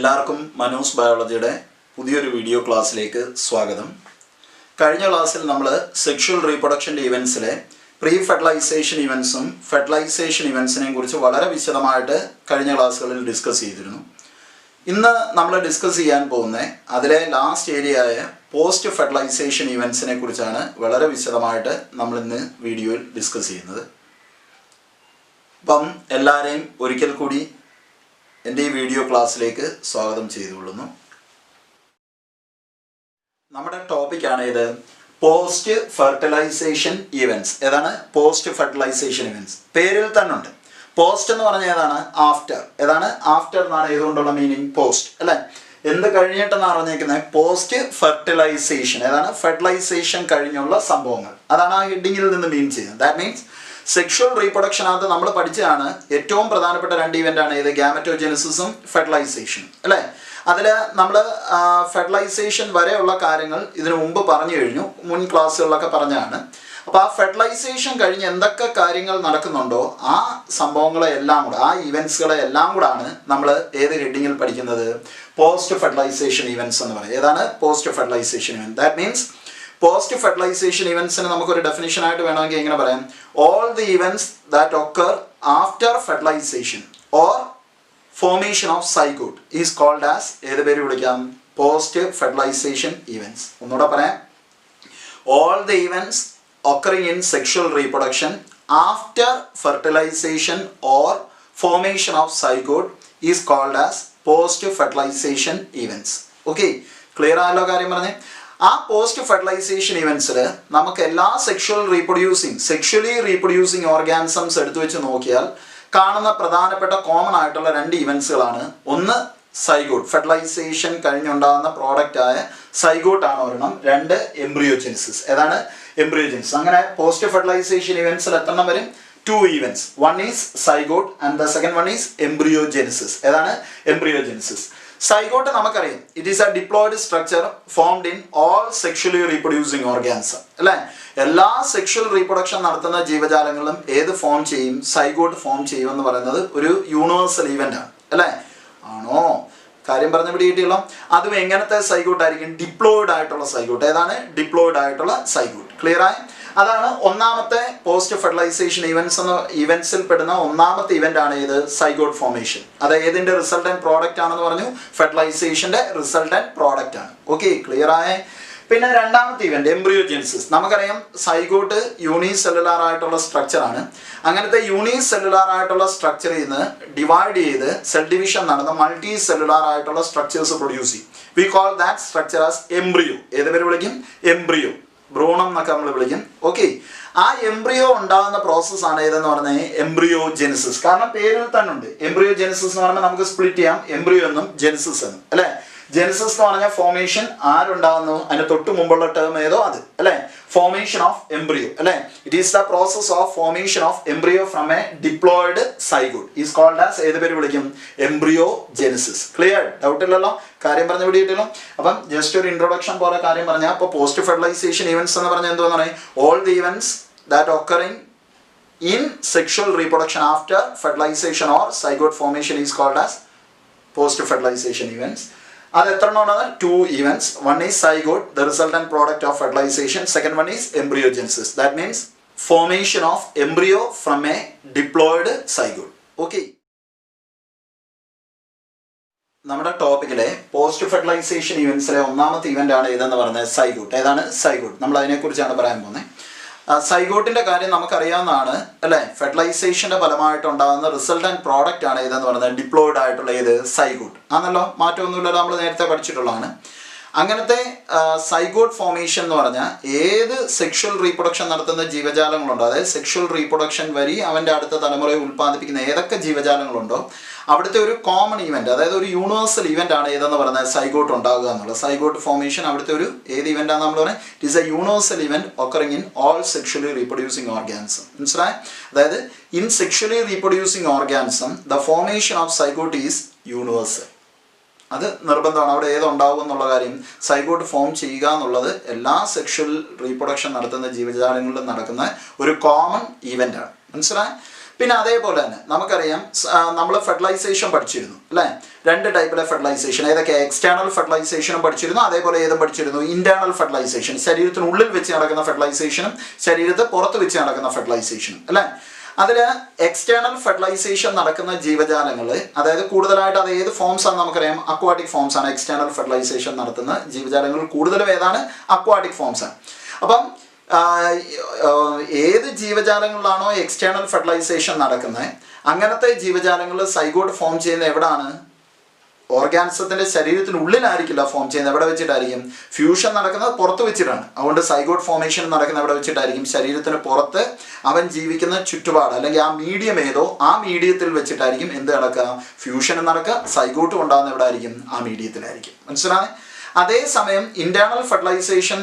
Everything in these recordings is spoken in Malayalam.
എല്ലാവർക്കും മനോസ് ബയോളജിയുടെ പുതിയൊരു വീഡിയോ ക്ലാസ്സിലേക്ക് സ്വാഗതം. കഴിഞ്ഞ ക്ലാസ്സിൽ നമ്മൾ സെക്ഷൽ റീപ്രൊഡക്ഷൻ്റെ ഇവൻസിലെ പ്രീ ഫെർട്ടിലൈസേഷൻ ഇവൻസും ഫെർട്ടിലൈസേഷൻ ഇവൻസിനെയും കുറിച്ച് വളരെ വിശദമായിട്ട് കഴിഞ്ഞ ക്ലാസ്സുകളിൽ ഡിസ്കസ് ചെയ്തിരുന്നു. ഇന്ന് നമ്മൾ ഡിസ്കസ് ചെയ്യാൻ പോകുന്ന അതിലെ ലാസ്റ്റ് ഏരിയയായ പോസ്റ്റ് ഫെർട്ടിലൈസേഷൻ ഇവൻസിനെ കുറിച്ചാണ് വളരെ വിശദമായിട്ട് നമ്മൾ ഇന്ന് വീഡിയോയിൽ ഡിസ്കസ് ചെയ്യുന്നത്. അപ്പം എല്ലാവരെയും ഒരിക്കൽ കൂടി എൻ്റെ ഈ വീഡിയോ ക്ലാസ്സിലേക്ക് സ്വാഗതം ചെയ്തുകൊള്ളുന്നു. നമ്മുടെ ടോപ്പിക്കാണ് ഇത് പോസ്റ്റ് ഫെർട്ടിലൈസേഷൻ ഇവൻറ്റ്സ്. ഏതാണ് പോസ്റ്റ് ഫെർട്ടിലൈസേഷൻ ഇവൻറ്റ്സ്? പേരിൽ തന്നെ ഉണ്ട്. പോസ്റ്റ് എന്ന് പറഞ്ഞാൽ ഏതാണ്? ആഫ്റ്റർ. ഏതാണ്? ആഫ്റ്റർ എന്നാണ് ഇതുകൊണ്ടുള്ള മീനിങ്, പോസ്റ്റ് അല്ലേ? എന്ത് കഴിഞ്ഞിട്ടെന്നാണ് പറഞ്ഞേക്കുന്നത്? Post fertilisation. ഏതാണ്? ഫെർട്ടിലൈസേഷൻ കഴിഞ്ഞുള്ള സംഭവങ്ങൾ. അതാണ് ആ ഹെഡിങ്ങിൽ നിന്ന് മീൻ ചെയ്യുന്നത്. ദാറ്റ് മീൻസ് സെക്ഷൽ റീപ്രൊഡക്ഷനകത്ത് നമ്മൾ പഠിച്ചതാണ് ഏറ്റവും പ്രധാനപ്പെട്ട രണ്ട് ഇവൻ്റാണ് ഇത്, ഗാമറ്റോജെനിസിസും ഫെർട്ടിലൈസേഷനും അല്ലേ? അതിൽ നമ്മൾ ഫെർട്ടിലൈസേഷൻ വരെയുള്ള കാര്യങ്ങൾ ഇതിനു മുമ്പ് പറഞ്ഞു കഴിഞ്ഞു, മുൻ ക്ലാസ്സുകളിലൊക്കെ പറഞ്ഞതാണ്. അപ്പോൾ ആ ഫെർട്ടിലൈസേഷൻ കഴിഞ്ഞ് എന്തൊക്കെ കാര്യങ്ങൾ നടക്കുന്നുണ്ടോ ആ സംഭവങ്ങളെ എല്ലാം കൂടെ, ആ ഇവൻറ്റ്സുകളെ എല്ലാം കൂടാണ് നമ്മൾ ഏത് ഹെഡിങ്ങിൽ പഠിക്കുന്നത്? പോസ്റ്റ് ഫെർട്ടിലൈസേഷൻ ഇവൻറ്റ്സ് എന്ന് പറയും. ഏതാണ് post fertilisation event? That means post fertilisation ഇവൻറ്റ്സിന് നമുക്കൊരു ഡെഫിനിഷൻ ആയിട്ട് വേണമെങ്കിൽ എങ്ങനെ പറയാം? All the events that occur after fertilisation or formation of zygote is called as, ഏത് പേര് വിളിക്കാം? Post fertilisation events. ഒന്നുകൂടെ പറയാം. All the events occurring in sexual reproduction after fertilization or formation of zygote is called as post fertilization events. Okay, clear ആയല്ലോ കാര്യം പറഞ്ഞേ? ആ പോസ്റ്റ് ഫെർട്ടിലൈസേഷൻ ഇവൻറ്റ്സിൽ നമുക്ക് എല്ലാ സെക്ഷലി റീപ്രൊഡ്യൂസിങ് ഓർഗാനിസംസ് എടുത്തു വെച്ച് നോക്കിയാൽ കാണുന്ന പ്രധാനപ്പെട്ട കോമൺ ആയിട്ടുള്ള രണ്ട് ഇവൻറ്റ്സുകളാണ്. ഒന്ന് സൈഗോട്ട്, ഫെർട്ടിലൈസേഷൻ കഴിഞ്ഞുണ്ടാകുന്ന പ്രോഡക്റ്റായ സൈഗോട്ട് ആണ് ഒരെണ്ണം. രണ്ട് എംബ്രിയോജെനിസിസ്. ഏതാണ്? എംബ്രിയോജെനിസിസ്. അങ്ങനെ പോസ്റ്റ് ഫെർട്ടിലൈസേഷൻ ഇവൻറ്റ്സിൽ എത്രണ്ണം വരും? 2 events. One is zygote and the second one is embryogenesis. ഏതാണ്? എംബ്രിയോജെനിസിസ്. സൈഗോട്ട് നമുക്കറിയാം, it is A diploid structure formed in all sexually reproducing organism അല്ലേ? എല്ലാ സെക്ഷൽ റീപ്രൊഡക്ഷൻ നടത്തുന്ന ജീവജാലങ്ങളിലും ഏത് ഫോം ചെയ്യും? സൈഗോട്ട് ഫോം ചെയ്യുമെന്ന് പറയുന്നത് ഒരു യൂണിവേഴ്സൽ ഇവൻ്റ് ആണ് അല്ലേ? ആണോ? കാര്യം പറഞ്ഞ പിടികിട്ടിയല്ലോ. അതും എങ്ങനത്തെ സൈഗോട്ട് ആയിരിക്കും? ഡിപ്ലോയിഡ് ആയിട്ടുള്ള സൈഗോട്ട്. ഏതാണ്? ഡിപ്ലോയിഡ് ആയിട്ടുള്ള സൈഗോട്ട്. ക്ലിയർ ആയി? അതാണ് ഒന്നാമത്തെ പോസ്റ്റ് ഫെർട്ടിലൈസേഷൻ ഇവൻറ്റ്സിൽ പെടുന്ന ഒന്നാമത്തെ ഇവന്റ് ആണ് ഇത്, സൈഗോട്ട് ഫോർമേഷൻ. അത് ഏതിന്റെ റിസൾട്ടന്റ് പ്രോഡക്റ്റ് ആണെന്ന് പറഞ്ഞു? ഫെർട്ടിലൈസേഷന്റെ റിസൾട്ടന്റ് പ്രോഡക്റ്റ് ആണ്. ഓക്കെ, ക്ലിയർ ആയേ? പിന്നെ രണ്ടാമത്തെ ഇവന്റ് എംബ്രിയോജെനിസിസ്. നമുക്കറിയാം യൂണി യൂണിസെല്ലുലാർ ആയിട്ടുള്ള സ്ട്രക്ചർ ആണ്. അങ്ങനത്തെ യൂണിസെല്ലുലാർ ആയിട്ടുള്ള സ്ട്രക്ചറിൽ നിന്ന് ഡിവൈഡ് ചെയ്ത് സെൽ ഡിവിഷൻ നടന്ന മൾട്ടി സെല്ലുലാർ ആയിട്ടുള്ള സ്ട്രക്ചേഴ്സ് പ്രൊഡ്യൂസ് ചെയ്യും. We call that structure as embryo. ഏത് പേര് വിളിക്കും? എംബ്രിയോ, ഭ്രൂണം എന്നൊക്കെ നമ്മൾ വിളിക്കും. ഓക്കെ, ആ എംബ്രിയോ ഉണ്ടാകുന്ന പ്രോസസ്സാണ് ഏതെന്ന് പറഞ്ഞാൽ എംബ്രിയോജെനിസിസ്. കാരണം പേരിൽ തന്നെ ഉണ്ട്. എംബ്രിയോജെനിസിസ് എന്ന് പറഞ്ഞാൽ നമുക്ക് സ്പ്ലിറ്റ് ചെയ്യാം, എംബ്രിയോ എന്നും ജെനിസിസ് എന്നും അല്ലേ? ജെനിസിസ് എന്ന് പറഞ്ഞാൽ ഫോർമേഷൻ ആരുണ്ടാകുന്നു, അതിന് തൊട്ട് മുമ്പുള്ള ടേം ഏതോ അത് അല്ലേ? ഫോർമേഷൻ ഓഫ് എംബ്രിയോ അല്ലേ? It is the process of formation of embryo from a diploid zygote is called as, ഏത് പേര് വിളിക്കും? എംബ്രിയോജെനിസിസ്. ക്ലിയർ? ഡൗട്ട് ഇല്ലല്ലോ? കാര്യം പറഞ്ഞ പിടിയിട്ടല്ലോ. അപ്പം ജസ്റ്റ് ഒരു ഇൻട്രൊഡക്ഷൻ പോലെ കാര്യം പറഞ്ഞാൽ, അപ്പോൾ പോസ്റ്റ് ഫെർട്ടിലൈസേഷൻ ഇവൻറ്റ്സ് എന്ന് പറഞ്ഞാൽ എന്തുവാന്ന് പറയും? All the events that occurring in sexual reproduction after fertilization or zygote formation is called as post fertilization events. അത് എത്ര എണ്ണമാണ്? 2 events. One is zygote, the resultant product of fertilization. Second one is embryogenesis. That means formation of embryo from a diploid zygote. Okay. നമ്മുടെ ടോപ്പിക്കിലെ പോസ്റ്റ് ഫെർട്ടിലൈസേഷൻ ഇവൻറ്റ്സിലെ ഒന്നാമത്തെ ഇവന്റ് ആണ് ഇതെന്ന് പറയുന്നത് സൈഗോട്ട്. ഏതാണ്? സൈഗോട്ട്. നമ്മൾ അതിനെക്കുറിച്ചാണ് പറയാൻ പോകുന്നത്. സൈഗോട്ടിൻ്റെ കാര്യം നമുക്കറിയാവുന്നതാണ് അല്ലേ? ഫെർട്ടിലൈസേഷൻ്റെ ഫലമായിട്ടുണ്ടാകുന്ന റിസൾട്ടൻറ്റ് പ്രോഡക്റ്റ് ആണ് ഇതെന്ന് പറയുന്നത് ഡിപ്ലോയിഡ് ആയിട്ടുള്ള ഏത്? സൈഗോട്ട് ആണല്ലോ. മാറ്റമൊന്നുമില്ലല്ലോ, നമ്മൾ നേരത്തെ പഠിച്ചിട്ടുള്ളതാണ്. അങ്ങനത്തെ സൈഗോട്ട് ഫോർമേഷൻ എന്ന് പറഞ്ഞാൽ ഏത് സെക്ഷൽ റീപ്രൊഡക്ഷൻ നടത്തുന്ന ജീവജാലങ്ങളുണ്ടോ, അതായത് സെക്ഷൽ റീപ്രൊഡക്ഷൻ വഴി അവൻ്റെ അടുത്ത തലമുറയെ ഉൽപ്പാദിപ്പിക്കുന്ന ഏതൊക്കെ ജീവജാലങ്ങളുണ്ടോ അവിടുത്തെ ഒരു കോമൺ ഇവന്റ്, അതായത് ഒരു യൂണിവേഴ്സൽ ഇവന്റ് ആണ് ഏതെന്ന് പറയുന്നത് സൈഗോട്ട് ഉണ്ടാകുക എന്നുള്ളത്. സൈഗോട്ട് ഫോർമേഷൻ അവിടുത്തെ ഒരു ഏത് ഇവന്റ് ആണ് നമ്മൾ പറയുന്നത്? It is A universal event occurring in all sexually reproducing organism. മനസ്സിലായി? അതായത് in sexually reproducing organism the formation of zygote is universal. അത് നിർബന്ധമാണ്. അവിടെ ഏതുണ്ടാവും എന്നുള്ള കാര്യം, സൈഗോട്ട് ഫോം ചെയ്യുക എന്നുള്ളത് എല്ലാ സെക്ഷൽ റീപ്രൊഡക്ഷൻ നടത്തുന്ന ജീവജാലങ്ങളിലും നടക്കുന്ന ഒരു കോമൺ ഇവന്റ് ആണ്. മനസ്സിലായി? പിന്നെ അതേപോലെ തന്നെ നമുക്കറിയാം നമ്മൾ ഫെർട്ടിലൈസേഷൻ പഠിച്ചിരുന്നു അല്ലേ? രണ്ട് ടൈപ്പിലെ ഫെർട്ടിലൈസേഷൻ. ഏതൊക്കെ? എക്സ്റ്റേണൽ ഫെർട്ടിലൈസേഷനും പഠിച്ചിരുന്നു, അതേപോലെ ഏതും പഠിച്ചിരുന്നു, ഇന്റേണൽ ഫെർട്ടിലൈസേഷൻ, ശരീരത്തിനുള്ളിൽ വെച്ച് നടക്കുന്ന ഫെർട്ടിലൈസേഷനും ശരീരത്തെ പുറത്ത് വെച്ച് നടക്കുന്ന ഫെർട്ടിലൈസേഷനും അല്ലേ. അതിൽ എക്സ്റ്റേണൽ ഫെർട്ടിലൈസേഷൻ നടക്കുന്ന ജീവജാലങ്ങൾ, അതായത് കൂടുതലായിട്ട് അത് ഏത് ഫോംസ് ആണ് നമുക്കറിയാം, അക്വാട്ടിക് ഫോംസ് ആണ്. എക്സ്റ്റേണൽ ഫെർട്ടിലൈസേഷൻ നടത്തുന്ന ജീവജാലങ്ങൾ കൂടുതലും ഏതാണ്? അക്വാട്ടിക് ഫോംസ് ആണ്. അപ്പം ഏത് ജീവജാലങ്ങളിലാണോ എക്സ്റ്റേണൽ ഫെർട്ടിലൈസേഷൻ നടക്കുന്നത് അങ്ങനത്തെ ജീവജാലങ്ങൾ സൈഗോട്ട് ഫോം ചെയ്യുന്നത് എവിടാണ്? ഓർഗാനിസത്തിന്റെ ശരീരത്തിനുള്ളിലായിരിക്കില്ല ഫോം ചെയ്യുന്നത്. എവിടെ വെച്ചിട്ടായിരിക്കും? ഫ്യൂഷൻ നടക്കുന്നത് പുറത്ത് വെച്ചിട്ടാണ്. അതുകൊണ്ട് സൈഗോട്ട് ഫോർമേഷൻ നടക്കുന്നത് എവിടെ വെച്ചിട്ടായിരിക്കും? ശരീരത്തിന് പുറത്ത് അവൻ ജീവിക്കുന്ന ചുറ്റുപാട് അല്ലെങ്കിൽ ആ മീഡിയം ഏതോ ആ മീഡിയത്തിൽ വെച്ചിട്ടായിരിക്കും എന്ത് നടക്കുക? ഫ്യൂഷൻ നടക്കുക. സൈഗോട്ട് ഉണ്ടാകുന്ന എവിടെ ആയിരിക്കും? ആ മീഡിയത്തിലായിരിക്കും. മനസ്സിലായി? അതേസമയം ഇന്റേണൽ ഫെർട്ടിലൈസേഷൻ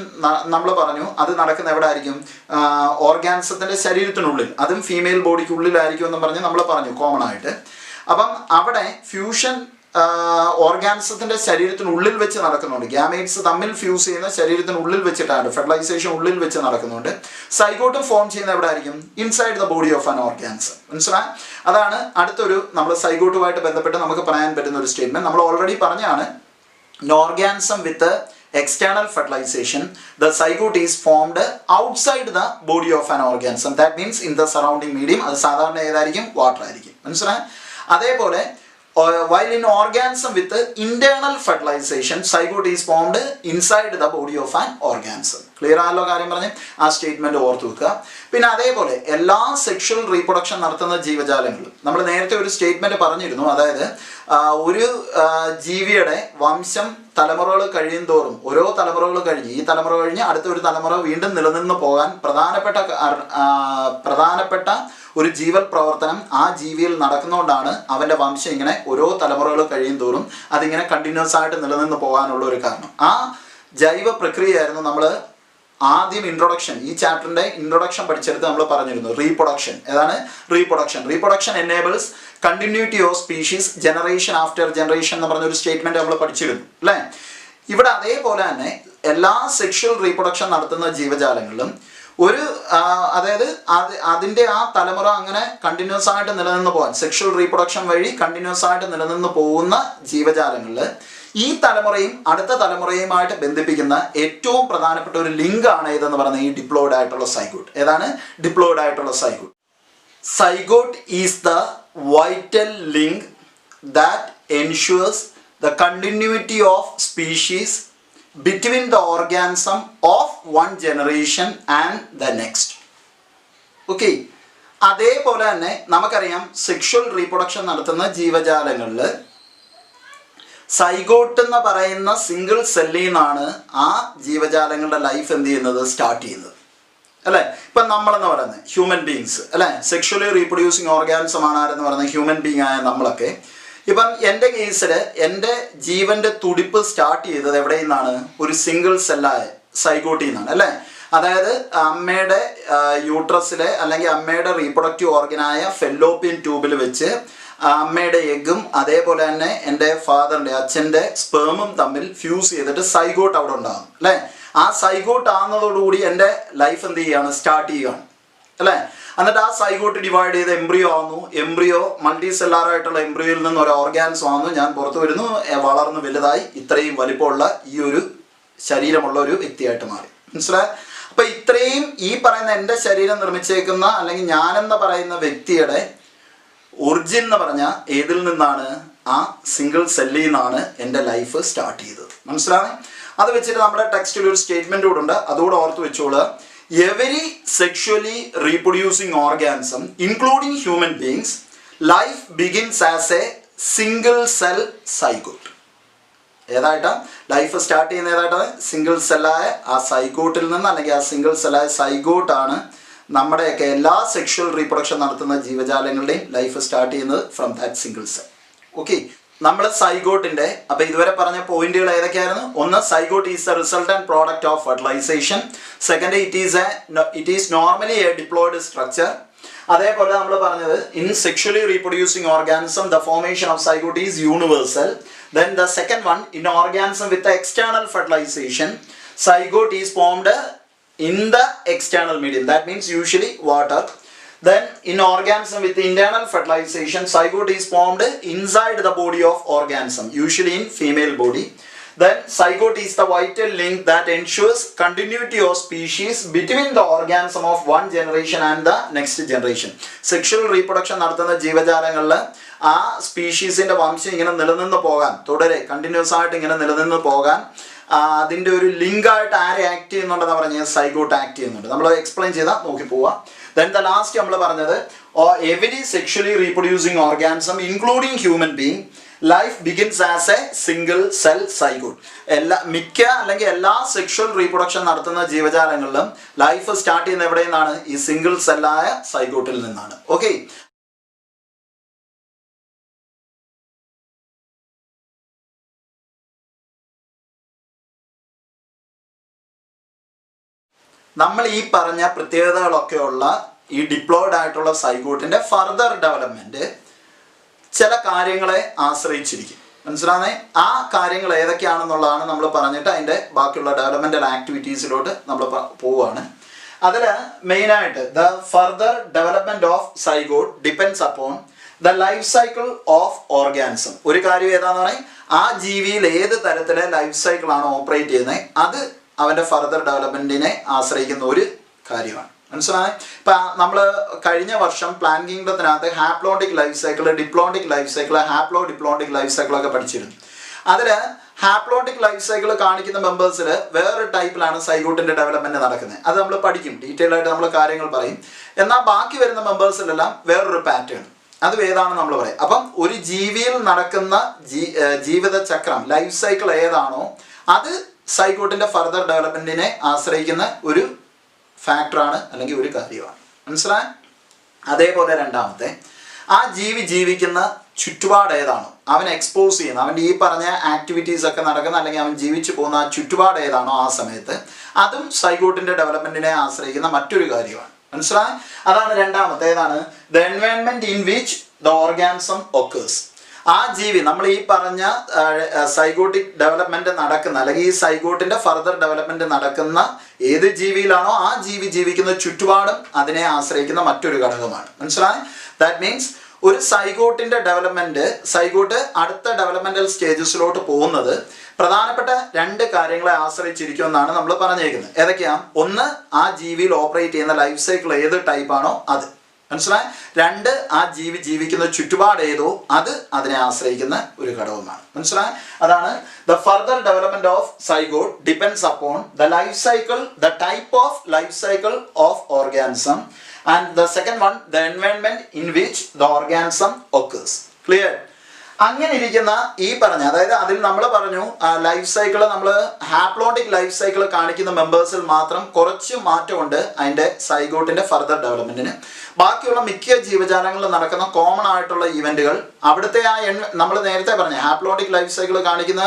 നമ്മൾ പറഞ്ഞു അത് നടക്കുന്ന എവിടെ ആയിരിക്കും? ഓർഗാനിസത്തിന്റെ ശരീരത്തിനുള്ളിൽ, അതും ഫീമെയിൽ ബോഡിക്ക് ഉള്ളിലായിരിക്കും എന്ന് പറഞ്ഞ് നമ്മൾ പറഞ്ഞു കോമൺ ആയിട്ട്. അപ്പം അവിടെ ഫ്യൂഷൻ ഓർഗാനിസത്തിന്റെ ശരീരത്തിനുള്ളിൽ വെച്ച് നടക്കുന്നുണ്ട്. ഗ്യാമേറ്റ്സ് തമ്മിൽ ഫ്യൂസ് ചെയ്യുന്ന ശരീരത്തിനുള്ളിൽ വെച്ചിട്ടാണ്, ഫെർട്ടിലൈസേഷൻ ഉള്ളിൽ വെച്ച് നടക്കുന്നുണ്ട്. സൈഗോട്ട് ഫോം ചെയ്യുന്ന എവിടെ ആയിരിക്കും? Inside the body of an organism. മനസ്സിലായി? അതാണ് അടുത്തൊരു നമ്മൾ സൈഗോട്ടുമായിട്ട് ബന്ധപ്പെട്ട് നമുക്ക് പറയാൻ പറ്റുന്ന ഒരു സ്റ്റേറ്റ്മെന്റ്. നമ്മൾ ഓൾറെഡി പറഞ്ഞാണ്, in organism with external fertilization, the zygote is formed outside the body of an organism. That means in the surrounding medium. അത് സാധാരണ ഏതായിരിക്കും? വാട്ടർ ആയിരിക്കും. മനസ്സിലായി? അതേപോലെ while in organism with internal fertilization, zygote is formed inside the body of an organism. Clear ആണല്ലോ കാര്യം പറഞ്ഞ്? ആ സ്റ്റേറ്റ്മെന്റ് ഓർത്ത് വെക്കുക. പിന്നെ അതേപോലെ എല്ലാ സെക്ഷൽ റീപ്രൊഡക്ഷൻ നടത്തുന്ന ജീവജാലങ്ങളും നമ്മൾ നേരത്തെ ഒരു സ്റ്റേറ്റ്മെന്റ് പറഞ്ഞിരുന്നു. അതായത് ഒരു ജീവിയുടെ വംശം തലമുറകൾ കഴിയും തോറും ഓരോ തലമുറകൾ കഴിഞ്ഞ് ഈ തലമുറ കഴിഞ്ഞ് അടുത്ത ഒരു തലമുറ വീണ്ടും നിലനിന്ന് പോകാൻ പ്രധാനപ്പെട്ട ഒരു ജീവൽ പ്രവർത്തനം ആ ജീവിയിൽ നടക്കുന്നതുകൊണ്ടാണ് അവൻ്റെ വംശം ഇങ്ങനെ ഓരോ തലമുറകൾ കഴിയും തോറും അതിങ്ങനെ കണ്ടിന്യൂസ് ആയിട്ട് നിലനിന്ന് പോകാനുള്ള ഒരു കാരണം. ആ ജൈവ പ്രക്രിയയായിരുന്നു നമ്മൾ ആദ്യം ഇൻട്രൊഡക്ഷൻ, ഈ ചാപ്റ്ററിന്റെ ഇൻട്രൊഡക്ഷൻ പഠിച്ചെടുത്ത് നമ്മൾ പറഞ്ഞിരുന്നു. റീപ്രൊഡക്ഷൻ. ഏതാണ്? Reproduction enables continuity of species generation after generation എന്ന് പറഞ്ഞൊരു സ്റ്റേറ്റ്മെന്റ് നമ്മൾ പഠിച്ചിരുന്നു അല്ലേ. ഇവിടെ അതേപോലെ തന്നെ എല്ലാ സെക്ഷൽ റീപ്രൊഡക്ഷൻ നടത്തുന്ന ജീവജാലങ്ങളിലും ഒരു അതായത് അതിൻ്റെ ആ തലമുറ അങ്ങനെ കണ്ടിന്യൂസ് ആയിട്ട് നിലനിന്ന് പോകാൻ, സെക്ഷൽ റീപ്രൊഡക്ഷൻ വഴി കണ്ടിന്യൂസ് ആയിട്ട് നിലനിന്ന് പോകുന്ന ജീവജാലങ്ങളിൽ ഈ തലമുറയും അടുത്ത തലമുറയുമായിട്ട് ബന്ധിപ്പിക്കുന്ന ഏറ്റവും പ്രധാനപ്പെട്ട ഒരു ലിങ്ക് ആണ് ഏതെന്ന് പറയുന്നത് ഈ ഡിപ്ലോയിഡ് ആയിട്ടുള്ള സൈഗോട്ട്. ഏതാണ്? ഡിപ്ലോയിഡ് ആയിട്ടുള്ള zygote. Zygote is the vital link that ensures the continuity of species between the organism of one generation and the next. Okay. അതേപോലെ തന്നെ നമുക്കറിയാം സെക്ഷൽ റീപ്രൊഡക്ഷൻ നടത്തുന്ന ജീവജാലങ്ങളിൽ സൈഗോട്ട് എന്ന് പറയുന്ന സിംഗിൾ സെല്ലിൽ നിന്നാണ് ആ ജീവജാലങ്ങളുടെ ലൈഫ് എന്ത് ചെയ്യുന്നത്? സ്റ്റാർട്ട് ചെയ്യുന്നത് അല്ലേ. ഇപ്പം നമ്മളെന്ന് പറയുന്നത് ഹ്യൂമൻ ബീങ്സ് അല്ലേ, സെക്ഷലി റീപ്രൊഡ്യൂസിങ് ഓർഗാനിസം ആണ് ആരെന്ന് പറയുന്നത് ഹ്യൂമൻ ബീങ് ആയ നമ്മളൊക്കെ. ഇപ്പം എൻ്റെ കേസിൽ എൻ്റെ ജീവൻ്റെ തുടിപ്പ് സ്റ്റാർട്ട് ചെയ്തത് എവിടെ നിന്നാണ്? ഒരു സിംഗിൾ സെല്ലായ സൈഗോട്ടിൽ നിന്നാണ് അല്ലേ. അതായത് അമ്മയുടെ യൂട്രസിലെ അല്ലെങ്കിൽ അമ്മയുടെ റീപ്രൊഡക്റ്റീവ് ഓർഗനായ ഫെല്ലോപ്പിയൻ ട്യൂബിൽ വെച്ച് അമ്മയുടെ എഗ്ഗും അതേപോലെ തന്നെ എൻ്റെ ഫാദറിൻ്റെ അച്ഛൻ്റെ സ്പേമും തമ്മിൽ ഫ്യൂസ് ചെയ്തിട്ട് സൈഗോട്ട് അവിടെ ഉണ്ടാകും അല്ലേ. ആ സൈഗോട്ട് ആകുന്നതോടുകൂടി എൻ്റെ ലൈഫ് എന്ത് ചെയ്യുകയാണ്? സ്റ്റാർട്ട് ചെയ്യുകയാണ് അല്ലേ. എന്നിട്ട് ആ സൈഗോട്ട് ഡിവൈഡ് ചെയ്ത് എംബ്രിയോ ആവുന്നു. എംബ്രിയോ മൾട്ടി സെല്ലാറായിട്ടുള്ള എംബ്രിയോയിൽ നിന്ന് ഒരു ഓർഗാൻസ് ആവുന്നു. ഞാൻ പുറത്തു വരുന്നു, വളർന്ന് വലുതായി ഇത്രയും വലിപ്പമുള്ള ഈ ഒരു ശരീരമുള്ള ഒരു വ്യക്തിയായിട്ട് മാറി. മനസ്സിലായി? അപ്പം ഇത്രയും ഈ പറയുന്ന എൻ്റെ ശരീരം നിർമ്മിച്ചേക്കുന്ന അല്ലെങ്കിൽ ഞാനെന്ന് പറയുന്ന വ്യക്തിയുടെ ഒറിജിൻ എന്ന് പറഞ്ഞാൽ ഏതിൽ നിന്നാണ്? ആ സിംഗിൾ സെല്ലിൽ നിന്നാണ് എൻ്റെ ലൈഫ് സ്റ്റാർട്ട് ചെയ്തത്. മനസ്സിലായി? അത് വെച്ചിട്ട് നമ്മുടെ ടെക്സ്റ്റിൽ ഒരു സ്റ്റേറ്റ്മെന്റ് കൂടെ ഉണ്ട്, അതുകൂടെ ഓർത്ത് വെച്ചോളൂ. Every sexually reproducing organism, including human beings, life begins as a single cell zygote. ഏതായിട്ടാ ലൈഫ് സ്റ്റാർട്ട് ചെയ്യുന്ന? ഏതായിട്ടാണ്? സിംഗിൾ സെല്ലായ ആ സൈഗോട്ടിൽ നിന്ന് അല്ലെങ്കിൽ ആ സിംഗിൾ സെല്ലായ സൈഗോട്ടാണ് നമ്മുടെയൊക്കെ എല്ലാ സെക്ഷൽ റീപ്രൊഡക്ഷൻ നടത്തുന്ന ജീവജാലങ്ങളുടെയും ലൈഫ് സ്റ്റാർട്ട് ചെയ്യുന്നത് from that single cell. Okay. നമ്മൾ സൈഗോട്ടിന്റെ അപ്പോൾ ഇതുവരെ പറഞ്ഞ പോയിന്റുകൾ ഏതൊക്കെയായിരുന്നു? ഒന്ന്, zygote is a resultant product of fertilization. Second, it is normally a diploid structure. അതേപോലെ നമ്മൾ പറഞ്ഞത് in sexually reproducing organism the formation of zygote is universal. Then the second one, in organism with the external fertilization, zygote is formed in the external medium. That means usually water. Then in organism with internal fertilization, zygote is formed inside the body of organism, usually in female body. Then zygote is the vital link that ensures continuity of species between the organism of one generation and the next generation. Sexual reproduction നടത്തുന്ന ജീവജാലങ്ങളിൽ ആ സ്പീഷീസിന്റെ വംശം ഇങ്ങനെ നിലനിന്ന് പോകാൻ, തുടരെ കണ്ടിന്യൂസ് ആയിട്ട് ഇങ്ങനെ നിലനിന്ന് പോകാൻ അതിൻ്റെ ഒരു ലിങ്കായിട്ട് ആരെ ആക്ട് ചെയ്യുന്നുണ്ടെന്ന് പറഞ്ഞാൽ സൈഗോട്ട് ആക്ട് ചെയ്യുന്നുണ്ട്. നമ്മൾ എക്സ്പ്ലെയിൻ ചെയ്താൽ നോക്കി പോവാം. Then the last നമ്മൾ പറഞ്ഞത് every sexually reproducing organism including human being, life begins as a single cell zygote. മിക്ക അല്ലെങ്കിൽ എല്ലാ സെക്ഷൽ റീപ്രൊഡക്ഷൻ നടത്തുന്ന ജീവജാലങ്ങളിലും ലൈഫ് സ്റ്റാർട്ട് ചെയ്യുന്ന എവിടെ നിന്നാണ്? ഈ സിംഗിൾ സെല്ലായ സൈഗോട്ടിൽ നിന്നാണ്. ഓക്കെ, നമ്മൾ ഈ പറഞ്ഞ പ്രത്യേകതകളൊക്കെയുള്ള ഈ ഡിപ്ലോയ്ഡ് ആയിട്ടുള്ള സൈഗോട്ടിൻ്റെ ഫർദർ ഡെവലപ്മെൻറ്റ് ചില കാര്യങ്ങളെ ആശ്രയിച്ചിരിക്കും. മനസ്സിലാകുന്നേ? ആ കാര്യങ്ങൾ ഏതൊക്കെയാണെന്നുള്ളതാണ് നമ്മൾ പറഞ്ഞിട്ട് അതിൻ്റെ ബാക്കിയുള്ള ഡെവലപ്മെൻ്റൽ ആക്ടിവിറ്റീസിലോട്ട് നമ്മൾ പോവുകയാണ്. അതിൽ മെയിനായിട്ട് the further development of zygote depends upon the life cycle of organism. ഒരു കാര്യം ഏതാണെന്ന് പറഞ്ഞാൽ ആ ജീവിയിൽ ഏത് തരത്തിലെ ലൈഫ് സൈക്കിളാണ് ഓപ്പറേറ്റ് ചെയ്യുന്നത് അത് അവൻ്റെ ഫർദർ ഡെവലപ്മെൻറ്റിനെ ആശ്രയിക്കുന്ന ഒരു കാര്യമാണ്. മനസ്സിലായി? ഇപ്പം നമ്മൾ കഴിഞ്ഞ വർഷം പ്ലാന്റ് കിങ്ഡത്തിനകത്ത് haplontic life cycle, diplontic life cycle, haplo diplontic life സൈക്കിളൊക്കെ പഠിച്ചിരുന്നു. അതിൽ ഹാപ്ലോണ്ടിക് ലൈഫ് സൈക്കിൾ കാണിക്കുന്ന മെമ്പേഴ്സിൽ വേറൊരു ടൈപ്പിലാണ് സൈഗോട്ടിൻ്റെ ഡെവലപ്മെൻറ്റ് നടക്കുന്നത്. അത് നമ്മൾ പഠിക്കും, ഡീറ്റെയിൽ ആയിട്ട് നമ്മൾ കാര്യങ്ങൾ പറയും. എന്നാൽ ബാക്കി വരുന്ന മെമ്പേഴ്സിലെല്ലാം വേറൊരു പാറ്റേൺ, അത് ഏതാണെന്ന് നമ്മൾ പറയും. അപ്പം ഒരു ജീവിയിൽ നടക്കുന്ന ജീവിത ചക്രം, ലൈഫ് സൈക്കിൾ ഏതാണോ അത് സൈഗോട്ടിൻ്റെ ഫർദർ ഡെവലപ്മെൻറ്റിനെ ആശ്രയിക്കുന്ന ഒരു ഫാക്ടറാണ് അല്ലെങ്കിൽ ഒരു കാര്യമാണ്. മനസ്സിലായി? അതേപോലെ രണ്ടാമത്തെ, ആ ജീവിക്കുന്ന ചുറ്റുപാട് ഏതാണോ അവൻ എക്സ്പോസ് ചെയ്യുന്ന, അവൻ്റെ ഈ പറഞ്ഞ ആക്ടിവിറ്റീസ് ഒക്കെ നടക്കുന്ന അല്ലെങ്കിൽ അവൻ ജീവിച്ചു പോകുന്ന ആ ചുറ്റുപാട് ഏതാണോ ആ സമയത്ത് അതും സൈഗോട്ടിൻ്റെ ഡെവലപ്മെൻറ്റിനെ ആശ്രയിക്കുന്ന മറ്റൊരു കാര്യമാണ്. മനസ്സിലായി? അതാണ് രണ്ടാമത്തെ. ഏതാണ്? The environment in which the organism occurs. ആ ജീവി, നമ്മൾ ഈ പറഞ്ഞ സൈഗോട്ടിക് ഡെവലപ്മെൻറ്റ് നടക്കുന്ന അല്ലെങ്കിൽ ഈ സൈഗോട്ടിൻ്റെ ഫർദർ ഡെവലപ്മെൻറ്റ് നടക്കുന്ന ഏത് ജീവിയിലാണോ ആ ജീവിക്കുന്ന ചുറ്റുപാടും അതിനെ ആശ്രയിക്കുന്ന മറ്റൊരു ഘടകമാണ്. മനസ്സിലായി? ദാറ്റ് മീൻസ് ഒരു സൈഗോട്ടിൻ്റെ ഡെവലപ്മെൻറ്റ്, സൈഗോട്ട് അടുത്ത ഡെവലപ്മെൻറ്റൽ സ്റ്റേജസിലോട്ട് പോകുന്നത് പ്രധാനപ്പെട്ട രണ്ട് കാര്യങ്ങളെ ആശ്രയിച്ചിരിക്കുമെന്നാണ് നമ്മൾ പറഞ്ഞേക്കുന്നത്. ഏതൊക്കെയാണ്? ഒന്ന്, ആ ജീവിയിൽ ഓപ്പറേറ്റ് ചെയ്യുന്ന ലൈഫ് സൈക്കിൾ ഏത് ടൈപ്പാണോ അത്. മനസ്സിലായി? രണ്ട്, ആ ജീവിക്കുന്ന ചുറ്റുപാട് ഏതോ അത് അതിനെ ആശ്രയിക്കുന്ന ഒരു ഘടകമാണ്. മനസ്സിലായി? അതാണ് the further development of zygote depends upon the life cycle, the type of life cycle of organism, and the second one the environment in which the organism occurs. Clear? അങ്ങനെ ഇരിക്കുന്ന ഈ പറഞ്ഞ, അതായത് അതിൽ നമ്മൾ പറഞ്ഞു ലൈഫ് സൈക്കിൾ, നമ്മൾ ഹാപ്ലോണ്ടിക് ലൈഫ് സൈക്കിൾ കാണിക്കുന്ന മെമ്പേഴ്സിൽ മാത്രം കുറച്ച് മാറ്റമുണ്ട് അതിൻ്റെ സൈഗോട്ടിൻ്റെ ഫർദർ ഡെവലപ്മെൻറ്റിന്. ബാക്കിയുള്ള മിക്ക ജീവജാലങ്ങളിൽ നടക്കുന്ന കോമൺ ആയിട്ടുള്ള ഈവൻറ്റുകൾ അവിടുത്തെ ആ നമ്മൾ നേരത്തെ പറഞ്ഞ ഹാപ്ലോണ്ടിക് ലൈഫ് സൈക്കിൾ കാണിക്കുന്ന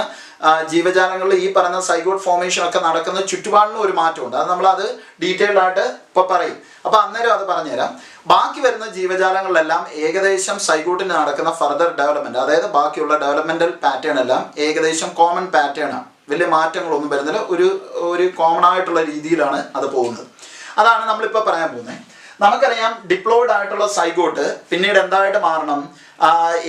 ജീവജാലങ്ങളിൽ ഈ പറയുന്ന സൈഗോട്ട് ഫോർമേഷൻ ഒക്കെ നടക്കുന്ന ചുറ്റുപാടിനും ഒരു മാറ്റമുണ്ട്. അത് നമ്മളത് ഡീറ്റെയിൽഡ് ആയിട്ട് ഇപ്പോൾ പറയും. അപ്പോൾ അന്നേരം അത് പറഞ്ഞുതരാം. ബാക്കി വരുന്ന ജീവജാലങ്ങളിലെല്ലാം ഏകദേശം സൈഗോട്ടിന് നടക്കുന്ന ഫർദർ ഡെവലപ്മെൻറ്റ്, അതായത് ബാക്കിയുള്ള ഡെവലപ്മെൻറ്റൽ പാറ്റേൺ എല്ലാം ഏകദേശം കോമൺ പാറ്റേൺ ആണ്. വലിയ മാറ്റങ്ങളൊന്നും വരുന്നില്ല, ഒരു കോമൺ ആയിട്ടുള്ള രീതിയിലാണ് അത് പോകുന്നത്. അതാണ് നമ്മളിപ്പോൾ പറയാൻ പോകുന്നത്. നമുക്കറിയാം ഡിപ്ലോയ്ഡ് ആയിട്ടുള്ള സൈഗോട്ട് പിന്നീട് എന്തായിട്ട് മാറണം?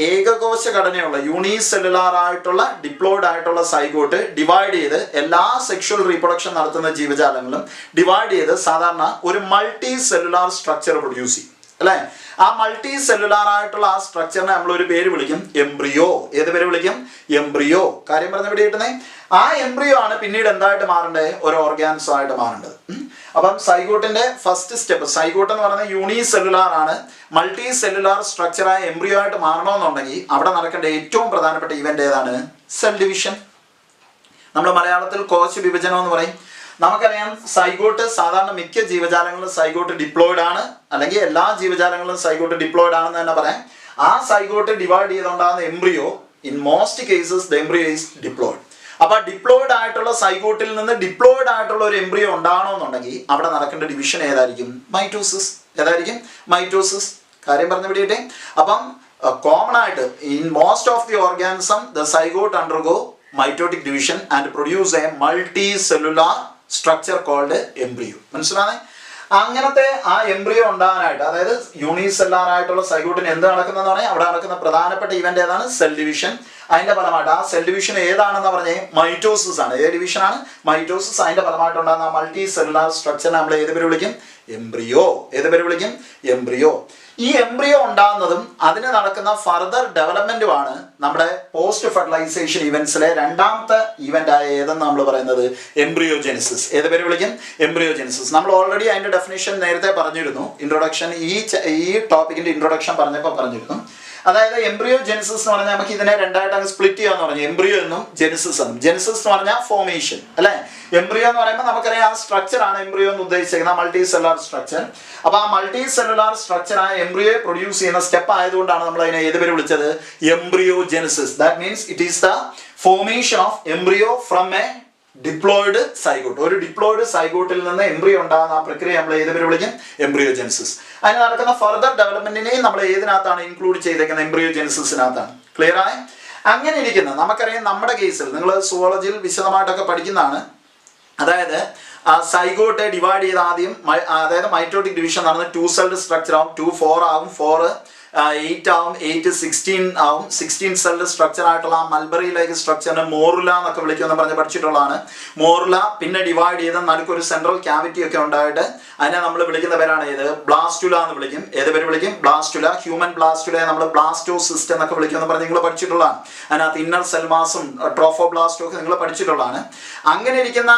ഏകകോശ ഘടനയുള്ള യൂണിസെല്ലുലാർ ആയിട്ടുള്ള ഡിപ്ലോയ്ഡ് ആയിട്ടുള്ള സൈഗോട്ട് ഡിവൈഡ് ചെയ്ത് എല്ലാ സെക്ഷൽ റീപ്രൊഡക്ഷൻ നടത്തുന്ന ജീവജാലങ്ങളും ഡിവൈഡ് ചെയ്ത് സാധാരണ ഒരു മൾട്ടി സെല്ലുലാർ സ്ട്രക്ചർ പ്രൊഡ്യൂസ് ചെയ്യും, അല്ലേ? ആ മൾട്ടി സെല്ലുലാർ ആയിട്ടുള്ള ആ സ്ട്രക്ചറിനെ നമ്മളൊരു പേര് വിളിക്കും എംബ്രിയോ. ഏത് പേര് വിളിക്കും? എംബ്രിയോ. കാര്യം പറഞ്ഞ ഇവിടെ കിട്ടുന്നത് ആ എംബ്രിയോ ആണ് പിന്നീട് എന്തായിട്ട് മാറേണ്ടത്? ഒരു ഓർഗാനിസം ആയിട്ട് മാറേണ്ടത്. അപ്പം സൈഗോട്ടിന്റെ ഫസ്റ്റ് സ്റ്റെപ്പ്, സൈഗോട്ട് എന്ന് പറയുന്നത് യൂണിസെല്ലുലാർ ആണ്. മൾട്ടി സെല്ലുലാർ സ്ട്രക്ചറായ എംബ്രിയോ ആയിട്ട് മാറണമെന്നുണ്ടെങ്കിൽ അവിടെ നടക്കേണ്ട ഏറ്റവും പ്രധാനപ്പെട്ട ഇവന്റ് ഏതാണ്? Cell division. നമ്മൾ മലയാളത്തിൽ കോശ വിഭജനം എന്ന് പറയും. നമുക്കറിയാം സൈഗോട്ട് സാധാരണ മിക്ക ജീവജാലങ്ങളിലും സൈഗോട്ട് ഡിപ്ലോയ്ഡ് ആണ്, അല്ലെങ്കിൽ എല്ലാ ജീവജാലങ്ങളിലും സൈഗോട്ട് ഡിപ്ലോയ്ഡ് ആണെന്ന് തന്നെ പറയാം. ആ സൈഗോട്ട് ഡിവൈഡ് ചെയ്തുകൊണ്ടാകുന്ന embryo, in most cases the embryo is diploid. അപ്പൊ ഡിപ്ലോയ്ഡ് ആയിട്ടുള്ള സൈഗോട്ടിൽ നിന്ന് ഡിപ്ലോയ്ഡ് ആയിട്ടുള്ള ഒരു എംബ്രിയോ ഉണ്ടാവണമെന്നുണ്ടെങ്കിൽ അവിടെ നടക്കേണ്ട ഡിവിഷൻ ഏതായിരിക്കും? മൈറ്റോസിസ്. ഏതായിരിക്കും? മൈറ്റോസിസ്. കാര്യം പറഞ്ഞു പിടിയിട്ടെ. അപ്പം കോമൺ ആയിട്ട് in most of the organism the zygote undergo mitotic division and produce a multicellular structure called embryo. മനസ്സിലാണേ? അങ്ങനത്തെ ആ എംബ്രിയോ ഉണ്ടാകാനായിട്ട്, അതായത് യൂണിസെല്ലാർ ആയിട്ടുള്ള സൈഗോട്ടിന് എന്ത് നടക്കുന്നതെന്ന് പറഞ്ഞാൽ അവിടെ നടക്കുന്ന പ്രധാനപ്പെട്ട ഇവന്റ് ഏതാണ്? Cell division. അതിന്റെ ഫലമായിട്ട് ആ സെൽ ഡിവിഷൻ ഏതാണെന്ന് പറഞ്ഞേ മൈറ്റോസിസ് ആണ്. ഏത് ഡിവിഷൻ ആണ്? മൈറ്റോസിസ്. അതിന്റെ ഫലമായിട്ട് ഉണ്ടാകുന്ന മൾട്ടി സെല്ലുലാർ സ്ട്രക്ചർ നമ്മൾ ഏത് പേര് വിളിക്കും? എംബ്രിയോ. ഏത് പേര് വിളിക്കും? എംബ്രിയോ. ഈ എംബ്രിയോ ഉണ്ടാകുന്നതും അതിന് നടക്കുന്ന ഫർദർ ഡെവലപ്മെന്റുമാണ് നമ്മുടെ പോസ്റ്റ് ഫെർട്ടിലൈസേഷൻ ഇവന്റ്സിലെ രണ്ടാമത്തെ ഇവന്റ് ആയ ഏതെന്ന് നമ്മൾ പറയുന്നത് എംബ്രിയോജെനിസിസ്. ഏത് പേര് വിളിക്കും? എംബ്രിയോജെനിസിസ്. നമ്മൾ ഓൾറെഡി അതിന്റെ ഡെഫിനിഷൻ നേരത്തെ പറഞ്ഞിരുന്നു. ഇൻട്രൊഡക്ഷൻ ഈ ടോപ്പിക്കിന്റെ ഇൻട്രൊഡക്ഷൻ പറഞ്ഞപ്പോൾ പറഞ്ഞിരുന്നു. അതായത് എംബ്രിയോജെനിസിസ് എന്ന് പറഞ്ഞാൽ നമുക്ക് ഇതിനെ രണ്ടായിട്ട് അങ്ങ് സ്പ്ലിറ്റ് ചെയ്യാന്ന് പറഞ്ഞു. എംബ്രിയോ എന്നും ജെനിസിസ് എന്നും. ജെനിസിസ് എന്ന് പറഞ്ഞാൽ ഫോർമേഷൻ അല്ലെ. എംബ്രിയോ എന്ന് പറയുമ്പോൾ നമുക്കറിയാം ആ സ്ട്രക്ചർ ആണ് എംബ്രിയോ എന്ന് ഉദ്ദേശിക്കുന്നത്, മൾട്ടി സെല്ലുലാർ സ്ട്രക്ചർ. അപ്പൊ ആ മൾട്ടി സെല്ലുലാർ സ്ട്രക്ചർ ആ എംബ്രിയോയെ പ്രൊഡ്യൂസ് ചെയ്യുന്ന സ്റ്റെപ്പ് ആയതുകൊണ്ടാണ് നമ്മൾ അതിനെ ഏത് പേര് വിളിച്ചത്? Embryogenesis. That means it is the formation of embryo from a diploid zygote. ഒരു ഡിപ്ലോയിഡ് സൈഗോട്ടിൽ നിന്ന് എംബ്രിയോ ഉണ്ടാകുന്ന ആ പ്രക്രിയ നമ്മൾ ഏത് പേര് വിളിക്കും? എംബ്രിയോജെനിസിസ്. അതിന് നടക്കുന്ന ഫർദർ ഡെവലപ്മെന്റിനെയും നമ്മൾ ഏതിനകത്താണ് ഇൻക്ലൂഡ് ചെയ്തേക്കുന്നത്? എംബ്രിയോജെനിസിസിനകത്താണ്. ക്ലിയർ ആയി? അങ്ങനെ ഇരിക്കുന്ന നമുക്കറിയാം നമ്മുടെ കേസിൽ നിങ്ങൾ സുവോളജിയിൽ വിശദമായിട്ടൊക്കെ പഠിക്കുന്നതാണ്. അതായത് സൈഗോട്ട് ഡിവൈഡ് ചെയ്ത് ആദ്യം അതായത് മൈറ്റോട്ടിക് ഡിവിഷൻ നടന്ന് 2 സെൽഡ് സ്ട്രക്ചർ ആവും. 2 4 ആവും. 4 8 ആവും. 8 16 ആവും. 16 സെൽഡ് സ്ട്രക്ചർ ആയിട്ടുള്ള ആ മൽബറി ലൈക്ക് സ്ട്രക്ചറിനെ മോറുല എന്നൊക്കെ വിളിക്കുമെന്ന് പറഞ്ഞ് പഠിച്ചിട്ടുള്ളതാണ്. മോറുല പിന്നെ ഡിവൈഡ് ചെയ്ത് നടുക്കൊരു സെൻട്രൽ ക്യാവിറ്റി ഒക്കെ ഉണ്ടായിട്ട് അതിനെ നമ്മൾ വിളിക്കുന്ന പേരാണ് ഏത്? ബ്ലാസ്റ്റുല എന്ന് വിളിക്കും. ഏത് പേര് വിളിക്കും? ബ്ലാസ്റ്റുല. ഹ്യൂമൻ ബ്ലാസ്റ്റുലയെ നമ്മൾ ബ്ലാസ്റ്റോസിസ്റ്റ് എന്നൊക്കെ വിളിക്കുമെന്ന് പറഞ്ഞ് നിങ്ങൾ പഠിച്ചിട്ടുള്ളതാണ്. അതിനകത്ത് ഇന്നർ സെൽമാസും ട്രോഫോബ്ലാസ്റ്റും ഒക്കെ നിങ്ങൾ പഠിച്ചിട്ടുള്ളതാണ്. അങ്ങനെ ഇരിക്കുന്ന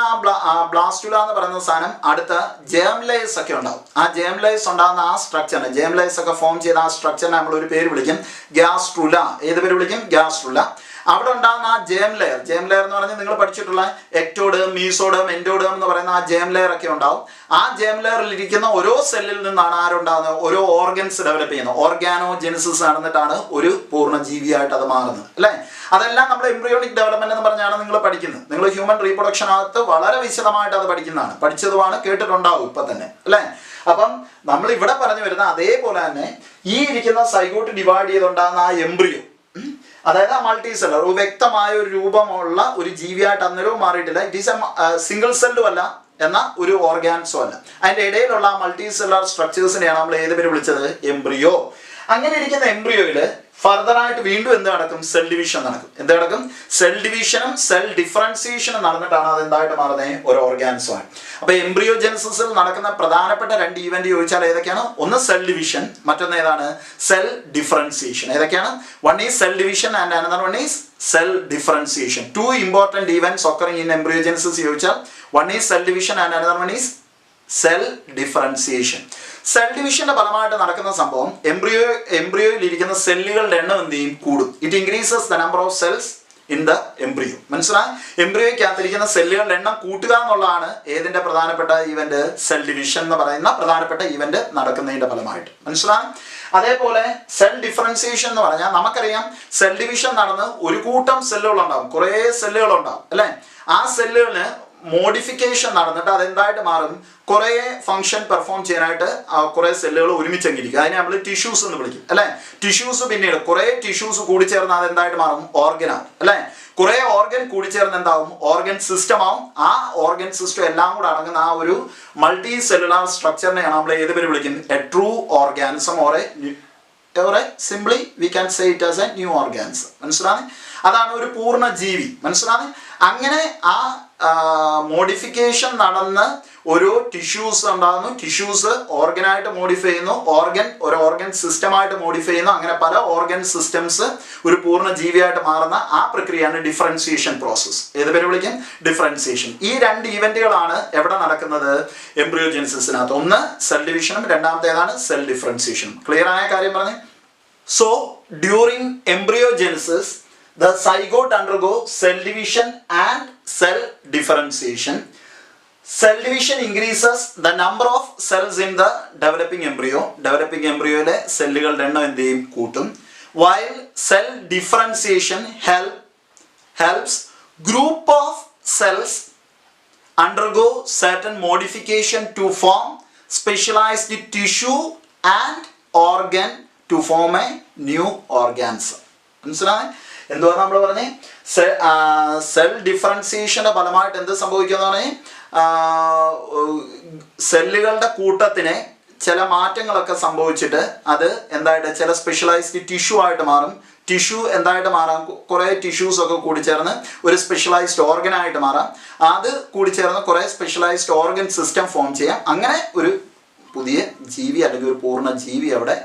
ആ ബ്ലാസ്റ്റുല എന്ന് പറയുന്ന സാധനം അടുത്ത ജേംലേസ് ഒക്കെ ഉണ്ടാവും. ആ ജേംലേസ് ഉണ്ടാകുന്ന ആ സ്ട്രക്ചറിനെ, ജേംലേസ് ഒക്കെ ഫോം ചെയ്ത ആ സ്ട്രക്ചറിനെ നമ്മൾ ഒരു പേര് വിളിക്കും ഗ്യാസ്ട്രുല. ഏത് പേര് വിളിക്കും? ഗ്യാസ്ട്രുല. അവിടെ ഉണ്ടാകുന്ന ആ ജേം ലെയർ എന്ന് പറഞ്ഞാൽ നിങ്ങൾ പഠിച്ചിട്ടുള്ള എക്ടോഡേം, മീസോഡേം, എൻഡോഡേം എന്ന് പറയുന്ന ആ ജേം ലെയർ ഒക്കെ ഉണ്ടാവും. ആ ജേം ലെയറിൽ ഇരിക്കുന്ന ഓരോ സെല്ലിൽ നിന്നാണ് ആരുണ്ടാകുന്നത്? ഓരോ ഓർഗൻസ് ഡെവലപ്പ് ചെയ്യുന്നത്. ഓർഗാനോജെനിസിസ് നടന്നിട്ടാണ് ഒരു പൂർണ്ണ ജീവിയായിട്ട് അത് മാറുന്നത് അല്ലേ. അതെല്ലാം നമ്മൾ എംബ്രിയോണിക് ഡെവലപ്മെന്റ് എന്ന് പറഞ്ഞാണ് നിങ്ങൾ പഠിക്കുന്നത്. നിങ്ങൾ ഹ്യൂമൻ റീപ്രൊഡക്ഷനകത്ത് വളരെ വിശദമായിട്ട് അത് പഠിക്കുന്നതാണ്. പഠിച്ചതുമാണ്, കേട്ടിട്ടുണ്ടാവും ഇപ്പൊ തന്നെ അല്ലേ. അപ്പം നമ്മൾ ഇവിടെ പറഞ്ഞു വരുന്ന അതേപോലെ തന്നെ ഈ ഇരിക്കുന്ന സൈഗോട്ട് ഡിവൈഡ് ചെയ്തുണ്ടാകുന്ന ആ എംബ്രിയോ, അതായത് ആ മൾട്ടി സെല്ലർ ഒരു വ്യക്തമായ ഒരു രൂപമുള്ള ഒരു ജീവിയായിട്ട് അന്നേരവും മാറിയിട്ടില്ല. ഇറ്റ് ഈസ് എ സിംഗിൾ സെല്ലും അല്ല, എന്ന ഒരു ഓർഗാൻസോ അല്ല. അതിന്റെ ഇടയിലുള്ള മൾട്ടി സെല്ലുലാർ സ്ട്രക്ചേഴ്സിനെയാണ് നമ്മൾ ഏത് പേര് വിളിച്ചത്? എംബ്രിയോ. അങ്ങനെ ഇരിക്കുന്ന എംബ്രിയോയില് ഫർദർ ആയിട്ട് വീണ്ടും എന്ത് നടക്കും? സെൽ ഡിവിഷൻ നടക്കും. എന്ത് നടക്കും? സെൽ ഡിവിഷനും സെൽ ഡിഫറൻസിയേഷനും നടന്നിട്ടാണ് അത് എന്തായിട്ട് മാറുന്നത്? ഒരു ഓർഗാൻസോ ആണ്. അപ്പൊ എംബ്രിയോജെനിസിസിൽ നടക്കുന്ന പ്രധാനപ്പെട്ട 2 ഇവന്റ് ചോദിച്ചാൽ ഏതൊക്കെയാണ്? ഒന്ന് സെൽ ഡിവിഷൻ, മറ്റൊന്ന് ഏതാണ്? Cell differentiation. ഏതൊക്കെയാണ്? One is cell division and another one is cell differentiation. 2 important events occurring in embryogenesis ചോദിച്ചാൽ one is cell division and another one is cell differentiation. Cell ഡിവിഷന്റെ ഫലമായിട്ട് നടക്കുന്ന സംഭവം എംബ്രിയോയിൽ ഇരിക്കുന്ന സെല്ലുകളുടെ എണ്ണം എന്ത് ചെയ്യും? കൂടും. It increases the number of cells in the embryo. മനസ്സിലായി? എംബ്രിയോയ്ക്കകത്തിരിക്കുന്ന സെല്ലുകളുടെ എണ്ണം കൂട്ടുക എന്നുള്ളതാണ് ഏതിന്റെ പ്രധാനപ്പെട്ട ഇവന്റ്? സെൽ ഡിവിഷൻ എന്ന് പറയുന്ന പ്രധാനപ്പെട്ട ഇവന്റ് നടക്കുന്നതിന്റെ ഫലമായിട്ട്. മനസ്സിലായി? അതേപോലെ സെൽ ഡിഫറൻസിയേഷൻ എന്ന് പറഞ്ഞാൽ നമുക്കറിയാം സെൽ ഡിവിഷൻ നടന്ന് ഒരു കൂട്ടം സെല്ലുകൾ ഉണ്ടാവും, കുറേ സെല്ലുകൾ ഉണ്ടാവും അല്ലെ. ആ സെല്ലുകളിന് മോഡിഫിക്കേഷൻ നടന്നിട്ട് അതെന്തായിട്ട് മാറും? കുറേ ഫംഗ്ഷൻ പെർഫോം ചെയ്യാനായിട്ട് കുറേ സെല്ലുകൾ ഒരുമിച്ചെങ്കിരിക്കും. അതിനെ നമ്മൾ ടിഷ്യൂസ് എന്ന് വിളിക്കും അല്ലെ. ടിഷ്യൂസ് പിന്നീട് കുറേ ടിഷ്യൂസ് കൂടിച്ചേർന്ന് അതെന്തായിട്ട് മാറും? ഓർഗൻ ആവും അല്ലെ. കുറേ ഓർഗൻ കൂടിച്ചേർന്ന് എന്താവും? ഓർഗൻ സിസ്റ്റം ആവും. ആ ഓർഗൻ സിസ്റ്റം എല്ലാം കൂടെ അടങ്ങുന്ന ആ ഒരു മൾട്ടി സെല്ലുലാർ സ്ട്രക്ചറിനെയാണ് നമ്മൾ ഏത് പേര് വിളിക്കും? A true organism or simply we can say it as A new organism. മനസ്സിലായി? അതാണ് ഒരു പൂർണ്ണ ജീവി. മനസ്സിലായി? അങ്ങനെ ആ മോഡിഫിക്കേഷൻ നടന്ന് ഓരോ ടിഷ്യൂസ് ഉണ്ടാകുന്നു. ടിഷ്യൂസ് ഓർഗനായിട്ട് മോഡിഫൈ ചെയ്യുന്നു, ഓർഗൻ ഒരു ഓർഗൻ സിസ്റ്റമായിട്ട് മോഡിഫൈ ചെയ്യുന്നു. അങ്ങനെ പല ഓർഗൻ സിസ്റ്റംസ് ഒരു പൂർണ്ണ ജീവിയായിട്ട് മാറുന്ന ആ പ്രക്രിയയാണ് ഡിഫറൻസിയേഷൻ പ്രോസസ്. ഏത് പേര് വിളിക്കും? ഡിഫറൻസിയേഷൻ. ഈ 2 ഇവന്റുകളാണ് എവിടെ നടക്കുന്നത്? എംബ്രിയോജെനിസിസിനകത്ത്. ഒന്ന് സെൽ ഡിവിഷനും രണ്ടാമത്തെ ഏതാണ്? സെൽ ഡിഫറൻസിയേഷനും. ക്ലിയർ ആയ കാര്യം പറഞ്ഞേ. So during embryogenesis the zygote undergo cell division and cell differentiation. Cell division increases the number of cells in the developing embryo. Developing embryo le celluകളുടെ എണ്ണം എന്ത് ചെയ്യും? കൂട്ടും. While cell differentiation helps group of cells undergo certain modification to form specialized tissue and organ to form a new organism. മനസ്സിലായി? എന്തുവാ നമ്മൾ പറഞ്ഞേ? സെൽ ഡിഫറൻസിയേഷന്റെ ഫലമായിട്ട് എന്ത് സംഭവിക്കുന്നതാണ്? സെല്ലുകളുടെ കൂട്ടത്തിനെ ചില മാറ്റങ്ങളൊക്കെ സംഭവിച്ചിട്ട് അത് എന്തായിട്ട് ചില സ്പെഷ്യലൈസ്ഡ് ടിഷ്യൂ ആയിട്ട് മാറും. ടിഷ്യൂ എന്തായിട്ട് മാറാം, കുറേ ടിഷ്യൂസ് ഒക്കെ കൂടിച്ചേർന്ന് ഒരു സ്പെഷ്യലൈസ്ഡ് ഓർഗനായിട്ട് മാറാം. അത് കൂടിച്ചേർന്ന് കുറേ സ്പെഷ്യലൈസ്ഡ് ഓർഗൻ സിസ്റ്റം ഫോം ചെയ്യാം. അങ്ങനെ ഒരു പുതിയ ജീവി അല്ലെങ്കിൽ ഒരു പൂർണ്ണ ജീവി അവിടെ